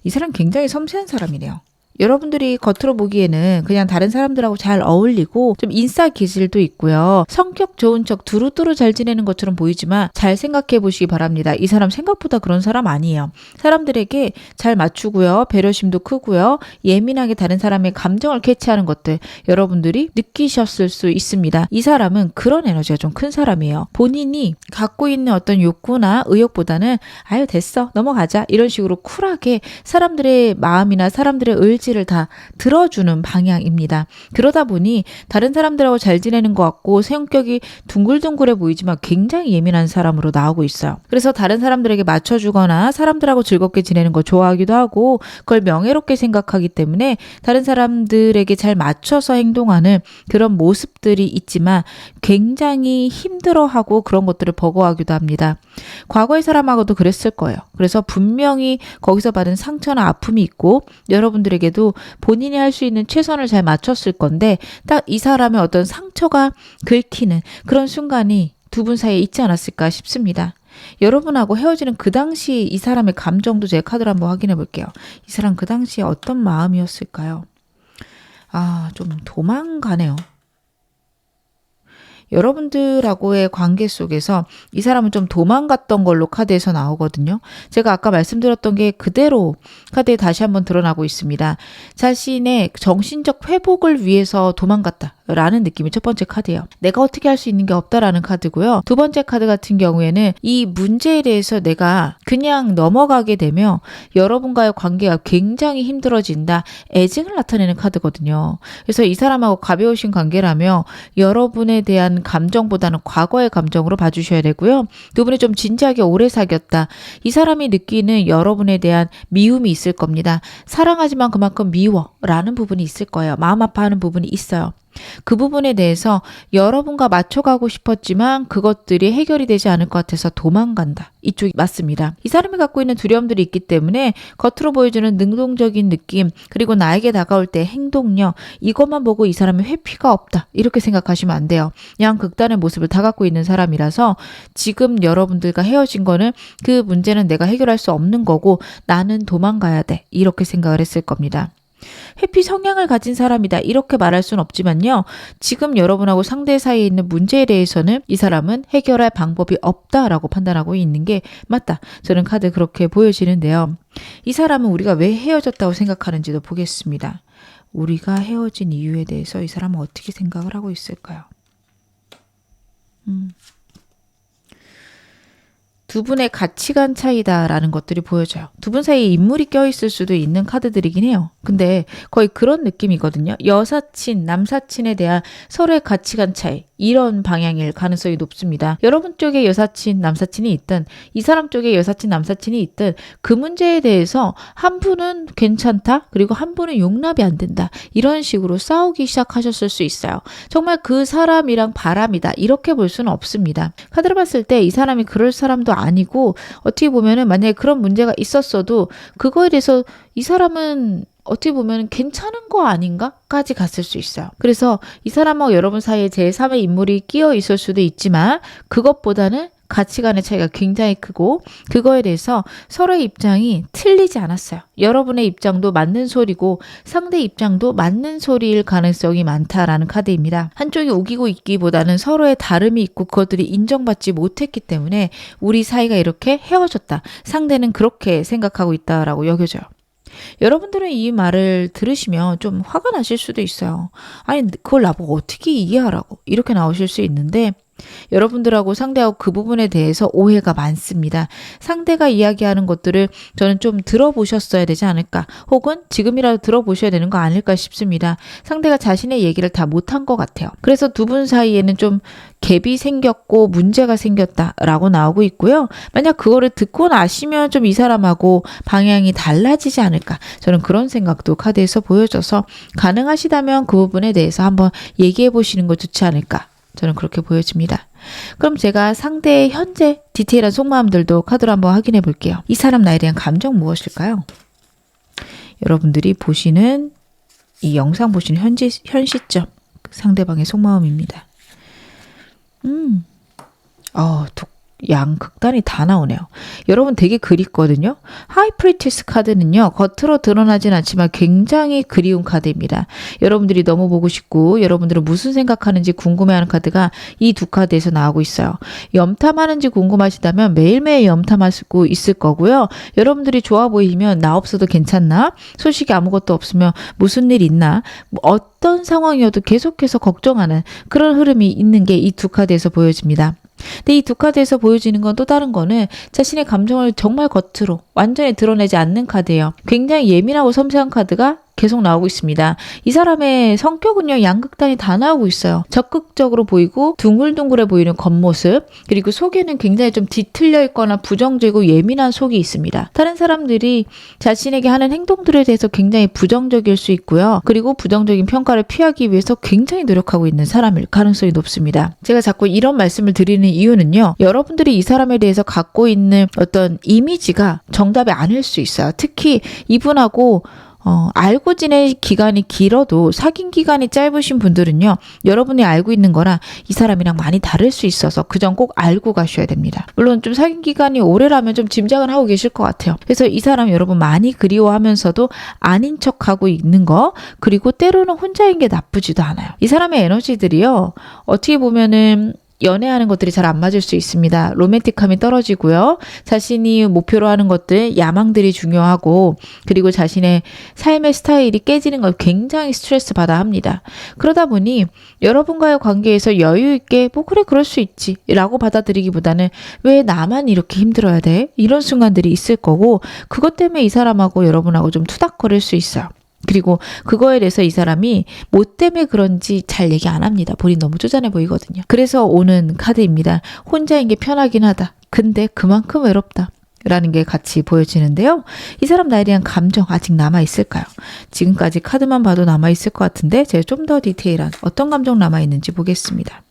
이 사람 굉장히 섬세한 사람이네요. 여러분들이 겉으로 보기에는 그냥 다른 사람들하고 잘 어울리고 좀 인싸 기질도 있고요. 성격 좋은 척 두루두루 잘 지내는 것처럼 보이지만 잘 생각해 보시기 바랍니다. 이 사람 생각보다 그런 사람 아니에요. 사람들에게 잘 맞추고요. 배려심도 크고요. 예민하게 다른 사람의 감정을 캐치하는 것들 여러분들이 느끼셨을 수 있습니다. 이 사람은 그런 에너지가 좀 큰 사람이에요. 본인이 갖고 있는 어떤 욕구나 의욕보다는 아유 됐어 넘어가자 이런 식으로 쿨하게 사람들의 마음이나 사람들의 의지 눈치를 다 들어주는 방향입니다. 그러다 보니 다른 사람들하고 잘 지내는 것 같고 성격이 둥글둥글해 보이지만 굉장히 예민한 사람으로 나오고 있어요. 그래서 다른 사람들에게 맞춰주거나 사람들하고 즐겁게 지내는 거 좋아하기도 하고 그걸 명예롭게 생각하기 때문에 다른 사람들에게 잘 맞춰서 행동하는 그런 모습들이 있지만 굉장히 힘들어하고 그런 것들을 버거워하기도 합니다. 과거의 사람하고도 그랬을 거예요. 그래서 분명히 거기서 받은 상처나 아픔이 있고 여러분들에게도 본인이 할 수 있는 최선을 잘 맞췄을 건데 딱 이 사람의 어떤 상처가 긁히는 그런 순간이 두 분 사이에 있지 않았을까 싶습니다. 여러분하고 헤어지는 그 당시 이 사람의 감정도 제 카드로 한번 확인해 볼게요. 이 사람 그 당시에 어떤 마음이었을까요? 좀 도망가네요. 여러분들하고의 관계 속에서 이 사람은 좀 도망갔던 걸로 카드에서 나오거든요. 제가 아까 말씀드렸던 게 그대로 카드에 다시 한번 드러나고 있습니다. 자신의 정신적 회복을 위해서 도망갔다. 라는 느낌이 첫 번째 카드예요. 내가 어떻게 할 수 있는 게 없다라는 카드고요. 두 번째 카드 같은 경우에는 이 문제에 대해서 내가 그냥 넘어가게 되면 여러분과의 관계가 굉장히 힘들어진다. 애증을 나타내는 카드거든요. 그래서 이 사람하고 가벼우신 관계라면 여러분에 대한 감정보다는 과거의 감정으로 봐주셔야 되고요. 두 분이 좀 진지하게 오래 사귀었다. 이 사람이 느끼는 여러분에 대한 미움이 있을 겁니다. 사랑하지만 그만큼 미워라는 부분이 있을 거예요. 마음 아파하는 부분이 있어요. 그 부분에 대해서 여러분과 맞춰가고 싶었지만 그것들이 해결이 되지 않을 것 같아서 도망간다. 이쪽이 맞습니다. 이 사람이 갖고 있는 두려움들이 있기 때문에 겉으로 보여주는 능동적인 느낌 그리고 나에게 다가올 때 행동력 이것만 보고 이 사람이 회피가 없다. 이렇게 생각하시면 안 돼요. 그냥 극단의 모습을 다 갖고 있는 사람이라서 지금 여러분들과 헤어진 거는 그 문제는 내가 해결할 수 없는 거고 나는 도망가야 돼. 이렇게 생각을 했을 겁니다. 회피 성향을 가진 사람이다 이렇게 말할 수는 없지만요. 지금 여러분하고 상대 사이에 있는 문제에 대해서는 이 사람은 해결할 방법이 없다라고 판단하고 있는 게 맞다. 저는 카드 그렇게 보여지는데요. 이 사람은 우리가 왜 헤어졌다고 생각하는지도 보겠습니다. 우리가 헤어진 이유에 대해서 이 사람은 어떻게 생각을 하고 있을까요? 두 분의 가치관 차이다라는 것들이 보여져요. 두 분 사이에 인물이 껴있을 수도 있는 카드들이긴 해요. 근데 거의 그런 느낌이거든요. 여사친, 남사친에 대한 서로의 가치관 차이 이런 방향일 가능성이 높습니다. 여러분 쪽에 여사친, 남사친이 있든 이 사람 쪽에 여사친, 남사친이 있든 그 문제에 대해서 한 분은 괜찮다 그리고 한 분은 용납이 안 된다 이런 식으로 싸우기 시작하셨을 수 있어요. 정말 그 사람이랑 바람이다 이렇게 볼 수는 없습니다. 카드를 봤을 때 이 사람이 그럴 사람도 아니고 어떻게 보면은 만약에 그런 문제가 있었어도 그거에 대해서 이 사람은 어떻게 보면 괜찮은 거 아닌가까지 갔을 수 있어요. 그래서 이 사람하고 여러분 사이에 제3의 인물이 끼어 있을 수도 있지만 그것보다는 가치관의 차이가 굉장히 크고 그거에 대해서 서로의 입장이 틀리지 않았어요. 여러분의 입장도 맞는 소리고 상대 입장도 맞는 소리일 가능성이 많다라는 카드입니다. 한쪽이 우기고 있기보다는 서로의 다름이 있고 그것들이 인정받지 못했기 때문에 우리 사이가 이렇게 헤어졌다. 상대는 그렇게 생각하고 있다라고 여겨져요. 여러분들은 이 말을 들으시면 좀 화가 나실 수도 있어요. 아니 그걸 나보고 어떻게 이해하라고 이렇게 나오실 수 있는데 여러분들하고 상대하고 그 부분에 대해서 오해가 많습니다. 상대가 이야기하는 것들을 저는 좀 들어보셨어야 되지 않을까 혹은 지금이라도 들어보셔야 되는 거 아닐까 싶습니다. 상대가 자신의 얘기를 다 못한 것 같아요. 그래서 두 분 사이에는 좀 갭이 생겼고 문제가 생겼다라고 나오고 있고요. 만약 그거를 듣고 나시면 좀 이 사람하고 방향이 달라지지 않을까 저는 그런 생각도 카드에서 보여져서 가능하시다면 그 부분에 대해서 한번 얘기해 보시는 거 좋지 않을까 저는 그렇게 보여집니다. 그럼 제가 상대의 현재 디테일한 속마음들도 카드로 한번 확인해 볼게요. 이 사람 나에 대한 감정 무엇일까요? 여러분들이 보시는 이 영상 보시는 현 시점 상대방의 속마음입니다. 양극단이 다 나오네요. 여러분 되게 그립거든요. 하이프리티스 카드는요. 겉으로 드러나진 않지만 굉장히 그리운 카드입니다. 여러분들이 너무 보고 싶고 여러분들은 무슨 생각하는지 궁금해하는 카드가 이 두 카드에서 나오고 있어요. 염탐하는지 궁금하시다면 매일매일 염탐하고 있을 거고요. 여러분들이 좋아 보이면 나 없어도 괜찮나? 소식이 아무것도 없으면 무슨 일 있나? 어떤 상황이어도 계속해서 걱정하는 그런 흐름이 있는 게 이 두 카드에서 보여집니다. 근데 이 두 카드에서 보여지는 건 또 다른 거는 자신의 감정을 정말 겉으로 완전히 드러내지 않는 카드예요. 굉장히 예민하고 섬세한 카드가 계속 나오고 있습니다. 이 사람의 성격은요, 양극단이 다 나오고 있어요. 적극적으로 보이고 둥글둥글해 보이는 겉모습, 그리고 속에는 굉장히 좀 뒤틀려 있거나 부정적이고 예민한 속이 있습니다. 다른 사람들이 자신에게 하는 행동들에 대해서 굉장히 부정적일 수 있고요. 그리고 부정적인 평가를 피하기 위해서 굉장히 노력하고 있는 사람일 가능성이 높습니다. 제가 자꾸 이런 말씀을 드리는 이유는요, 여러분들이 이 사람에 대해서 갖고 있는 어떤 이미지가 정답이 아닐 수 있어요. 특히 이분하고 알고 지낸 기간이 길어도 사귄 기간이 짧으신 분들은요, 여러분이 알고 있는 거랑 이 사람이랑 많이 다를 수 있어서 그 점 꼭 알고 가셔야 됩니다. 물론 좀 사귄 기간이 오래라면 좀 짐작은 하고 계실 것 같아요. 그래서 이 사람 여러분 많이 그리워하면서도 아닌 척하고 있는 거, 그리고 때로는 혼자인 게 나쁘지도 않아요. 이 사람의 에너지들이요, 어떻게 보면은 연애하는 것들이 잘 안 맞을 수 있습니다. 로맨틱함이 떨어지고요. 자신이 목표로 하는 것들, 야망들이 중요하고, 그리고 자신의 삶의 스타일이 깨지는 걸 굉장히 스트레스 받아 합니다. 그러다 보니 여러분과의 관계에서 여유 있게 뭐 그래 그럴 수 있지 라고 받아들이기보다는 왜 나만 이렇게 힘들어야 돼? 이런 순간들이 있을 거고, 그것 때문에 이 사람하고 여러분하고 좀 투닥거릴 수 있어요. 그리고 그거에 대해서 이 사람이 뭐 때문에 그런지 잘 얘기 안 합니다. 본인 너무 쪼잔해 보이거든요. 그래서 오는 카드입니다. 혼자인 게 편하긴 하다. 근데 그만큼 외롭다. 라는 게 같이 보여지는데요. 이 사람 나에 대한 감정 아직 남아있을까요? 지금까지 카드만 봐도 남아있을 것 같은데 제가 좀 더 디테일한 어떤 감정 남아있는지 보겠습니다.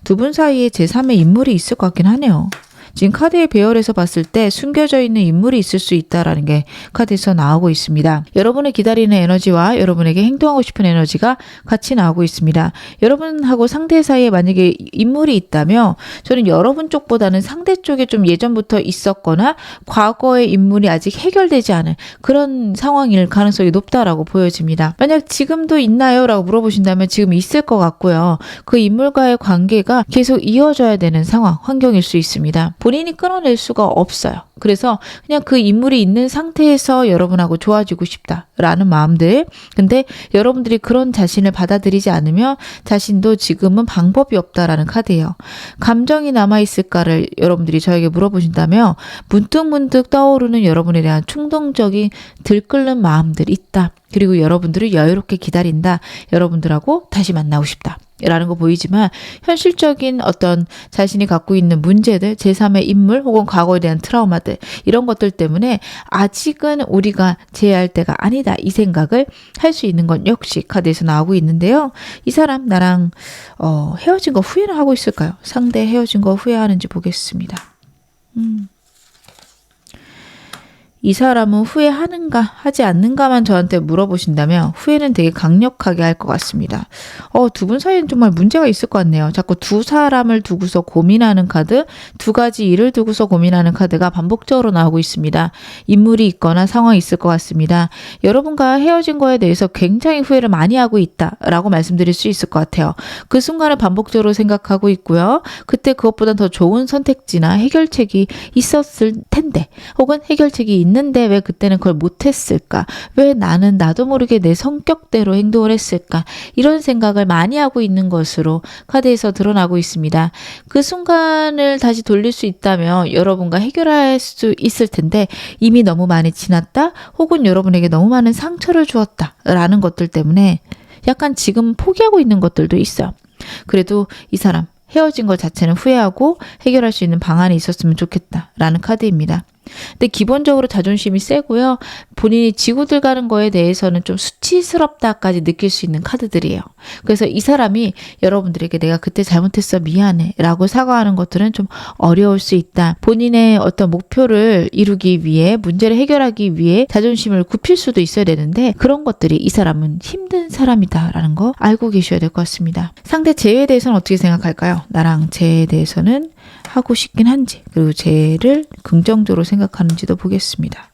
두 분 사이에 제3의 인물이 있을 것 같긴 하네요. 지금 카드의 배열에서 봤을 때 숨겨져 있는 인물이 있을 수 있다라는 게 카드에서 나오고 있습니다. 여러분을 기다리는 에너지와 여러분에게 행동하고 싶은 에너지가 같이 나오고 있습니다. 여러분하고 상대 사이에 만약에 인물이 있다면 저는 여러분 쪽보다는 상대 쪽에 좀 예전부터 있었거나 과거의 인물이 아직 해결되지 않은 그런 상황일 가능성이 높다라고 보여집니다. 만약 지금도 있나요? 라고 물어보신다면 지금 있을 것 같고요. 그 인물과의 관계가 계속 이어져야 되는 상황, 환경일 수 있습니다. 본인이 끊어낼 수가 없어요. 그래서 그냥 그 인물이 있는 상태에서 여러분하고 좋아지고 싶다라는 마음들. 근데 여러분들이 그런 자신을 받아들이지 않으면 자신도 지금은 방법이 없다라는 카드예요. 감정이 남아있을까를 여러분들이 저에게 물어보신다면 문득문득 떠오르는 여러분에 대한 충동적인 들끓는 마음들이 있다. 그리고 여러분들을 여유롭게 기다린다. 여러분들하고 다시 만나고 싶다. 라는 거 보이지만 현실적인 어떤 자신이 갖고 있는 문제들, 제3의 인물 혹은 과거에 대한 트라우마들 이런 것들 때문에 아직은 우리가 제외할 때가 아니다 이 생각을 할 수 있는 건 역시 카드에서 나오고 있는데요. 이 사람 나랑 헤어진 거 후회는 하고 있을까요? 상대 헤어진 거 후회하는지 보겠습니다. 이 사람은 후회하는가 하지 않는가만 저한테 물어보신다면 후회는 되게 강력하게 할 것 같습니다. 두 분 사이엔 정말 문제가 있을 것 같네요. 자꾸 두 사람을 두고서 고민하는 카드, 두 가지 일을 두고서 고민하는 카드가 반복적으로 나오고 있습니다. 인물이 있거나 상황이 있을 것 같습니다. 여러분과 헤어진 거에 대해서 굉장히 후회를 많이 하고 있다라고 말씀드릴 수 있을 것 같아요. 그 순간을 반복적으로 생각하고 있고요. 그때 그것보다 더 좋은 선택지나 해결책이 있었을 텐데 혹은 해결책이 있는데 왜 그때는 그걸 못했을까? 왜 나는 나도 모르게 내 성격대로 행동을 했을까? 이런 생각을 많이 하고 있는 것으로 카드에서 드러나고 있습니다. 그 순간을 다시 돌릴 수 있다면 여러분과 해결할 수 있을 텐데 이미 너무 많이 지났다? 혹은 여러분에게 너무 많은 상처를 주었다 라는 것들 때문에 약간 지금 포기하고 있는 것들도 있어요. 그래도 이 사람 헤어진 것 자체는 후회하고 해결할 수 있는 방안이 있었으면 좋겠다라는 카드입니다. 근데 기본적으로 자존심이 세고요. 본인이 지고 들어가는 거에 대해서는 좀 수치스럽다까지 느낄 수 있는 카드들이에요. 그래서 이 사람이 여러분들에게 내가 그때 잘못했어 미안해 라고 사과하는 것들은 좀 어려울 수 있다. 본인의 어떤 목표를 이루기 위해 문제를 해결하기 위해 자존심을 굽힐 수도 있어야 되는데 그런 것들이 이 사람은 힘든 사람이다라는 거 알고 계셔야 될 것 같습니다. 상대 재회에 대해서는 어떻게 생각할까요? 나랑 재회에 대해서는 하고 싶긴 한지 그리고 재회를 긍정적으로 생각하는지도 보겠습니다.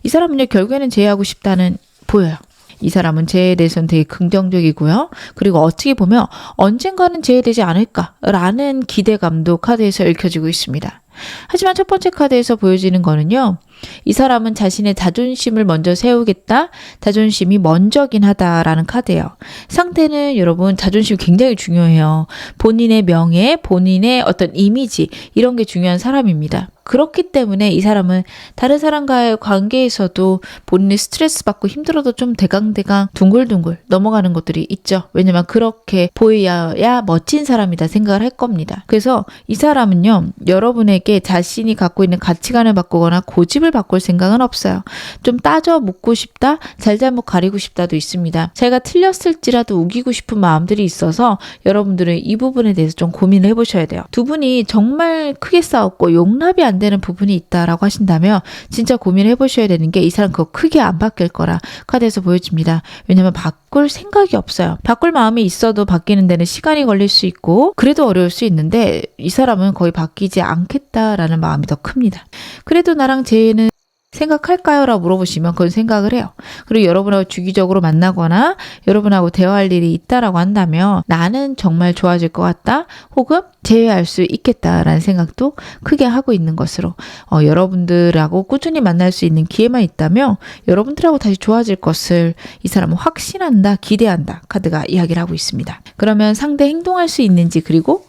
이 사람은요 결국에는 재회하고 싶다는 보여요. 이 사람은 재회에 대해서는 되게 긍정적이고요. 그리고 어떻게 보면 언젠가는 재회되지 않을까라는 기대감도 카드에서 읽혀지고 있습니다. 하지만 첫 번째 카드에서 보여지는 거는요. 이 사람은 자신의 자존심을 먼저 세우겠다. 자존심이 먼저긴 하다라는 카드예요. 상대는 여러분 자존심이 굉장히 중요해요. 본인의 명예, 본인의 어떤 이미지 이런 게 중요한 사람입니다. 그렇기 때문에 이 사람은 다른 사람과의 관계에서도 본인이 스트레스 받고 힘들어도 좀 대강대강 둥글둥글 넘어가는 것들이 있죠. 왜냐면 그렇게 보여야 멋진 사람이다 생각을 할 겁니다. 그래서 이 사람은요, 여러분에게 자신이 갖고 있는 가치관을 바꾸거나 고집을 바꿀 생각은 없어요. 좀 따져 묻고 싶다, 잘잘못 가리고 싶다도 있습니다. 자기가 틀렸을지라도 우기고 싶은 마음들이 있어서 여러분들은 이 부분에 대해서 좀 고민을 해보셔야 돼요. 두 분이 정말 크게 싸웠고 용납이 안 되는 부분이 있다라고 하신다면 진짜 고민을 해보셔야 되는 게 이 사람 그거 크게 안 바뀔 거라 카드에서 보여집니다. 왜냐면 바꿀 생각이 없어요. 바꿀 마음이 있어도 바뀌는 데는 시간이 걸릴 수 있고 그래도 어려울 수 있는데 이 사람은 거의 바뀌지 않겠다라는 마음이 더 큽니다. 그래도 나랑 쟤는 생각할까요? 라고 물어보시면 그건 생각을 해요. 그리고 여러분하고 주기적으로 만나거나 여러분하고 대화할 일이 있다라고 한다면 나는 정말 좋아질 것 같다 혹은 제외할 수 있겠다라는 생각도 크게 하고 있는 것으로 여러분들하고 꾸준히 만날 수 있는 기회만 있다면 여러분들하고 다시 좋아질 것을 이 사람은 확신한다, 기대한다 카드가 이야기를 하고 있습니다. 그러면 상대 행동할 수 있는지 그리고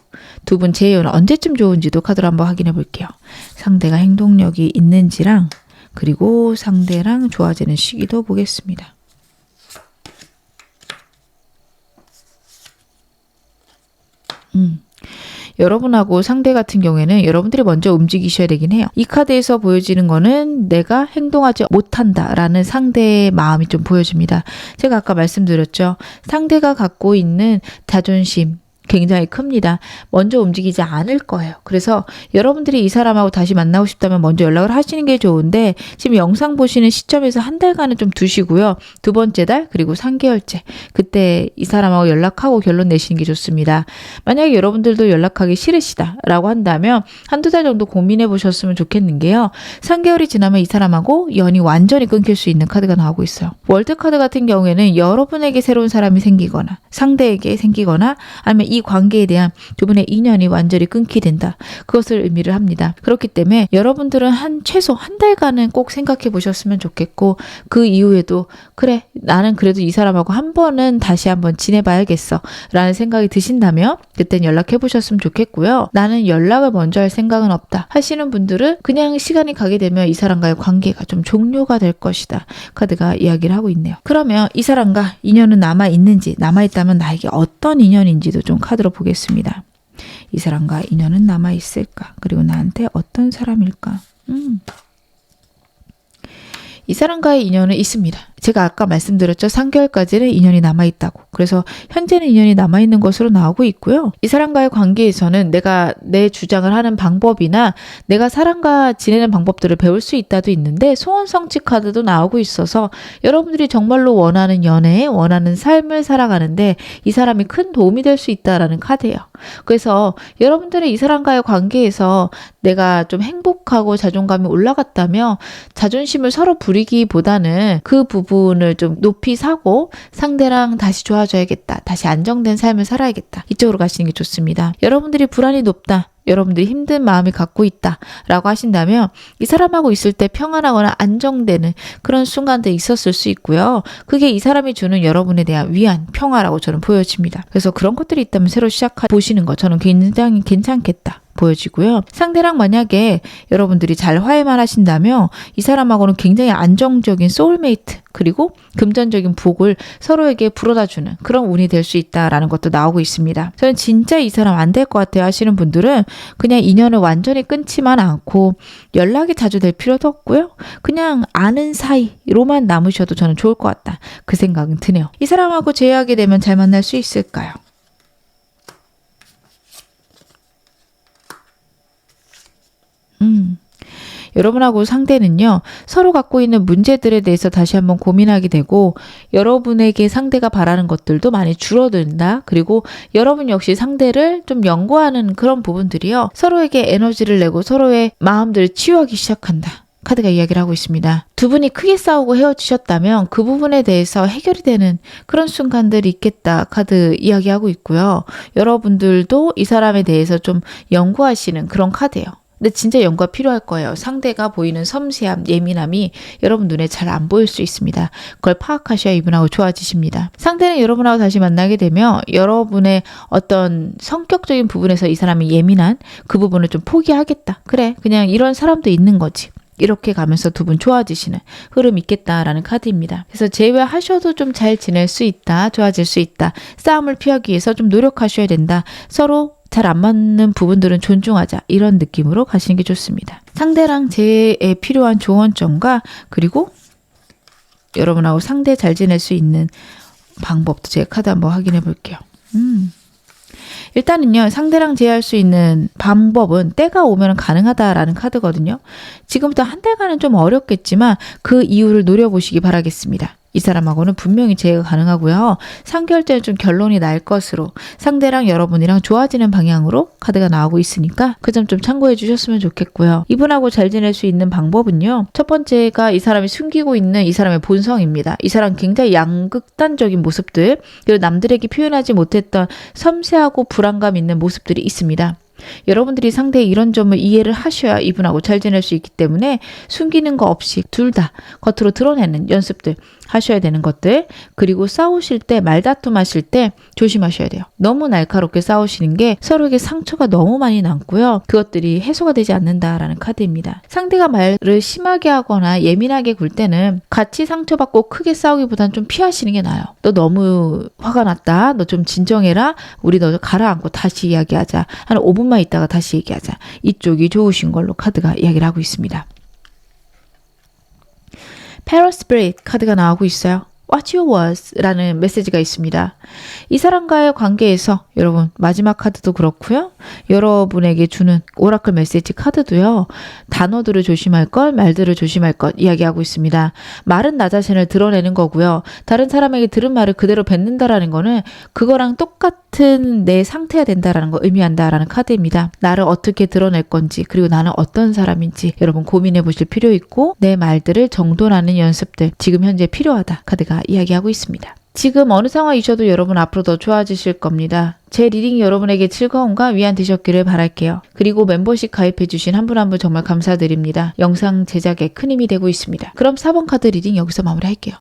두 분 제휴는 언제쯤 좋은지도 카드로 한번 확인해 볼게요. 상대가 행동력이 있는지랑 그리고 상대랑 좋아지는 시기도 보겠습니다. 여러분하고 상대 같은 경우에는 여러분들이 먼저 움직이셔야 되긴 해요. 이 카드에서 보여지는 거는 내가 행동하지 못한다라는 상대의 마음이 좀 보여집니다. 제가 아까 말씀드렸죠. 상대가 갖고 있는 자존심 굉장히 큽니다. 먼저 움직이지 않을 거예요. 그래서 여러분들이 이 사람하고 다시 만나고 싶다면 먼저 연락을 하시는 게 좋은데 지금 영상 보시는 시점에서 한 달간은 좀 두시고요. 두 번째 달 그리고 3개월째 그때 이 사람하고 연락하고 결론 내시는 게 좋습니다. 만약에 여러분들도 연락하기 싫으시다라고 한다면 한두 달 정도 고민해 보셨으면 좋겠는 게요. 3개월이 지나면 이 사람하고 연이 완전히 끊길 수 있는 카드가 나오고 있어요. 월드 카드 같은 경우에는 여러분에게 새로운 사람이 생기거나 상대에게 생기거나 아니면 이 관계에 대한 두 분의 인연이 완전히 끊게 된다. 그것을 의미를 합니다. 그렇기 때문에 여러분들은 최소 한 달간은 꼭 생각해 보셨으면 좋겠고 그 이후에도 그래 나는 그래도 이 사람하고 한 번은 다시 한번 지내봐야겠어 라는 생각이 드신다면 그땐 연락해 보셨으면 좋겠고요. 나는 연락을 먼저 할 생각은 없다 하시는 분들은 그냥 시간이 가게 되면 이 사람과의 관계가 좀 종료가 될 것이다. 카드가 이야기를 하고 있네요. 그러면 이 사람과 인연은 남아있는지 남아있다면 나에게 어떤 인연인지도 좀 카드로 보겠습니다. 이 사람과 인연은 남아있을까? 그리고 나한테 어떤 사람일까? 이 사람과의 인연은 있습니다. 제가 아까 말씀드렸죠. 3개월까지는 인연이 남아있다고. 그래서 현재는 인연이 남아있는 것으로 나오고 있고요. 이 사람과의 관계에서는 내가 내 주장을 하는 방법이나 내가 사람과 지내는 방법들을 배울 수 있다도 있는데 소원성취 카드도 나오고 있어서 여러분들이 정말로 원하는 연애, 원하는 삶을 살아가는데 이 사람이 큰 도움이 될 수 있다라는 카드예요. 그래서 여러분들은 이 사람과의 관계에서 내가 좀 행복하고 자존감이 올라갔다면 자존심을 서로 부리기보다는 그 부분을 좀 높이 사고 상대랑 다시 좋아져야겠다. 다시 안정된 삶을 살아야겠다. 이쪽으로 가시는 게 좋습니다. 여러분들이 불안이 높다. 여러분들이 힘든 마음을 갖고 있다 라고 하신다면 이 사람하고 있을 때 평안하거나 안정되는 그런 순간들이 있었을 수 있고요. 그게 이 사람이 주는 여러분에 대한 위안, 평화라고 저는 보여집니다. 그래서 그런 것들이 있다면 새로 보시는 거 저는 굉장히 괜찮겠다 보여지고요. 상대랑 만약에 여러분들이 잘 화해만 하신다면 이 사람하고는 굉장히 안정적인 소울메이트 그리고 금전적인 복을 서로에게 불어다주는 그런 운이 될 수 있다라는 것도 나오고 있습니다. 저는 진짜 이 사람 안 될 것 같아요 하시는 분들은 그냥 인연을 완전히 끊지만 않고 연락이 자주 될 필요도 없고요. 그냥 아는 사이로만 남으셔도 저는 좋을 것 같다. 그 생각은 드네요. 이 사람하고 재회하게 되면 잘 만날 수 있을까요? 여러분하고 상대는요, 서로 갖고 있는 문제들에 대해서 다시 한번 고민하게 되고, 여러분에게 상대가 바라는 것들도 많이 줄어든다. 그리고 여러분 역시 상대를 좀 연구하는 그런 부분들이요, 서로에게 에너지를 내고 서로의 마음들을 치유하기 시작한다. 카드가 이야기를 하고 있습니다. 두 분이 크게 싸우고 헤어지셨다면 그 부분에 대해서 해결이 되는 그런 순간들이 있겠다. 카드 이야기하고 있고요. 여러분들도 이 사람에 대해서 좀 연구하시는 그런 카드예요. 근데 진짜 연구가 필요할 거예요. 상대가 보이는 섬세함, 예민함이 여러분 눈에 잘 안 보일 수 있습니다. 그걸 파악하셔야 이분하고 좋아지십니다. 상대는 여러분하고 다시 만나게 되면 여러분의 어떤 성격적인 부분에서 이 사람이 예민한 그 부분을 좀 포기하겠다. 그래, 그냥 이런 사람도 있는 거지. 이렇게 가면서 두 분 좋아지시는 흐름이 있겠다라는 카드입니다. 그래서 제외하셔도 좀 잘 지낼 수 있다. 좋아질 수 있다. 싸움을 피하기 위해서 좀 노력하셔야 된다. 서로 잘 안 맞는 부분들은 존중하자. 이런 느낌으로 가시는 게 좋습니다. 상대랑 재회에 필요한 조언점과 그리고 여러분하고 상대 잘 지낼 수 있는 방법도 제가 카드 한번 확인해 볼게요. 일단은요, 상대랑 재회할 수 있는 방법은 때가 오면 가능하다라는 카드거든요. 지금부터 한 달간은 좀 어렵겠지만 그 이유를 노려보시기 바라겠습니다. 이 사람하고는 분명히 재회가 가능하고요. 3개월 때는 좀 결론이 날 것으로 상대랑 여러분이랑 좋아지는 방향으로 카드가 나오고 있으니까 그 점 좀 참고해 주셨으면 좋겠고요. 이분하고 잘 지낼 수 있는 방법은요. 첫 번째가 이 사람이 숨기고 있는 이 사람의 본성입니다. 이 사람 굉장히 양극단적인 모습들, 그리고 남들에게 표현하지 못했던 섬세하고 불안감 있는 모습들이 있습니다. 여러분들이 상대의 이런 점을 이해를 하셔야 이분하고 잘 지낼 수 있기 때문에 숨기는 거 없이 둘 다 겉으로 드러내는 연습들 하셔야 되는 것들, 그리고 싸우실 때 말다툼하실 때 조심하셔야 돼요. 너무 날카롭게 싸우시는 게 서로에게 상처가 너무 많이 남고요. 그것들이 해소가 되지 않는다라는 카드입니다. 상대가 말을 심하게 하거나 예민하게 굴 때는 같이 상처받고 크게 싸우기보다는 좀 피하시는 게 나아요. 너 너무 화가 났다. 너 좀 진정해라. 우리 너 가라앉고 다시 이야기하자. 한 5분만 있다가 다시 얘기하자. 이쪽이 좋으신 걸로 카드가 이야기를 하고 있습니다. Paraspirit 카드가 나오고 있어요. What you was 라는 메시지가 있습니다. 이 사람과의 관계에서 여러분 마지막 카드도 그렇고요. 여러분에게 주는 오라클 메시지 카드도요. 단어들을 조심할 것, 말들을 조심할 것 이야기하고 있습니다. 말은 나 자신을 드러내는 거고요. 다른 사람에게 들은 말을 그대로 뱉는다라는 거는 그거랑 똑같은 내 상태가 된다라는 거 의미한다라는 카드입니다. 나를 어떻게 드러낼 건지 그리고 나는 어떤 사람인지 여러분 고민해 보실 필요 있고 내 말들을 정돈하는 연습들 지금 현재 필요하다 카드가 이야기하고 있습니다. 지금 어느 상황이셔도 여러분 앞으로 더 좋아지실 겁니다. 제 리딩이 여러분에게 즐거움과 위안 되셨기를 바랄게요. 그리고 멤버십 가입해주신 한 분 한 분 정말 감사드립니다. 영상 제작에 큰 힘이 되고 있습니다. 그럼 4번 카드 리딩 여기서 마무리할게요.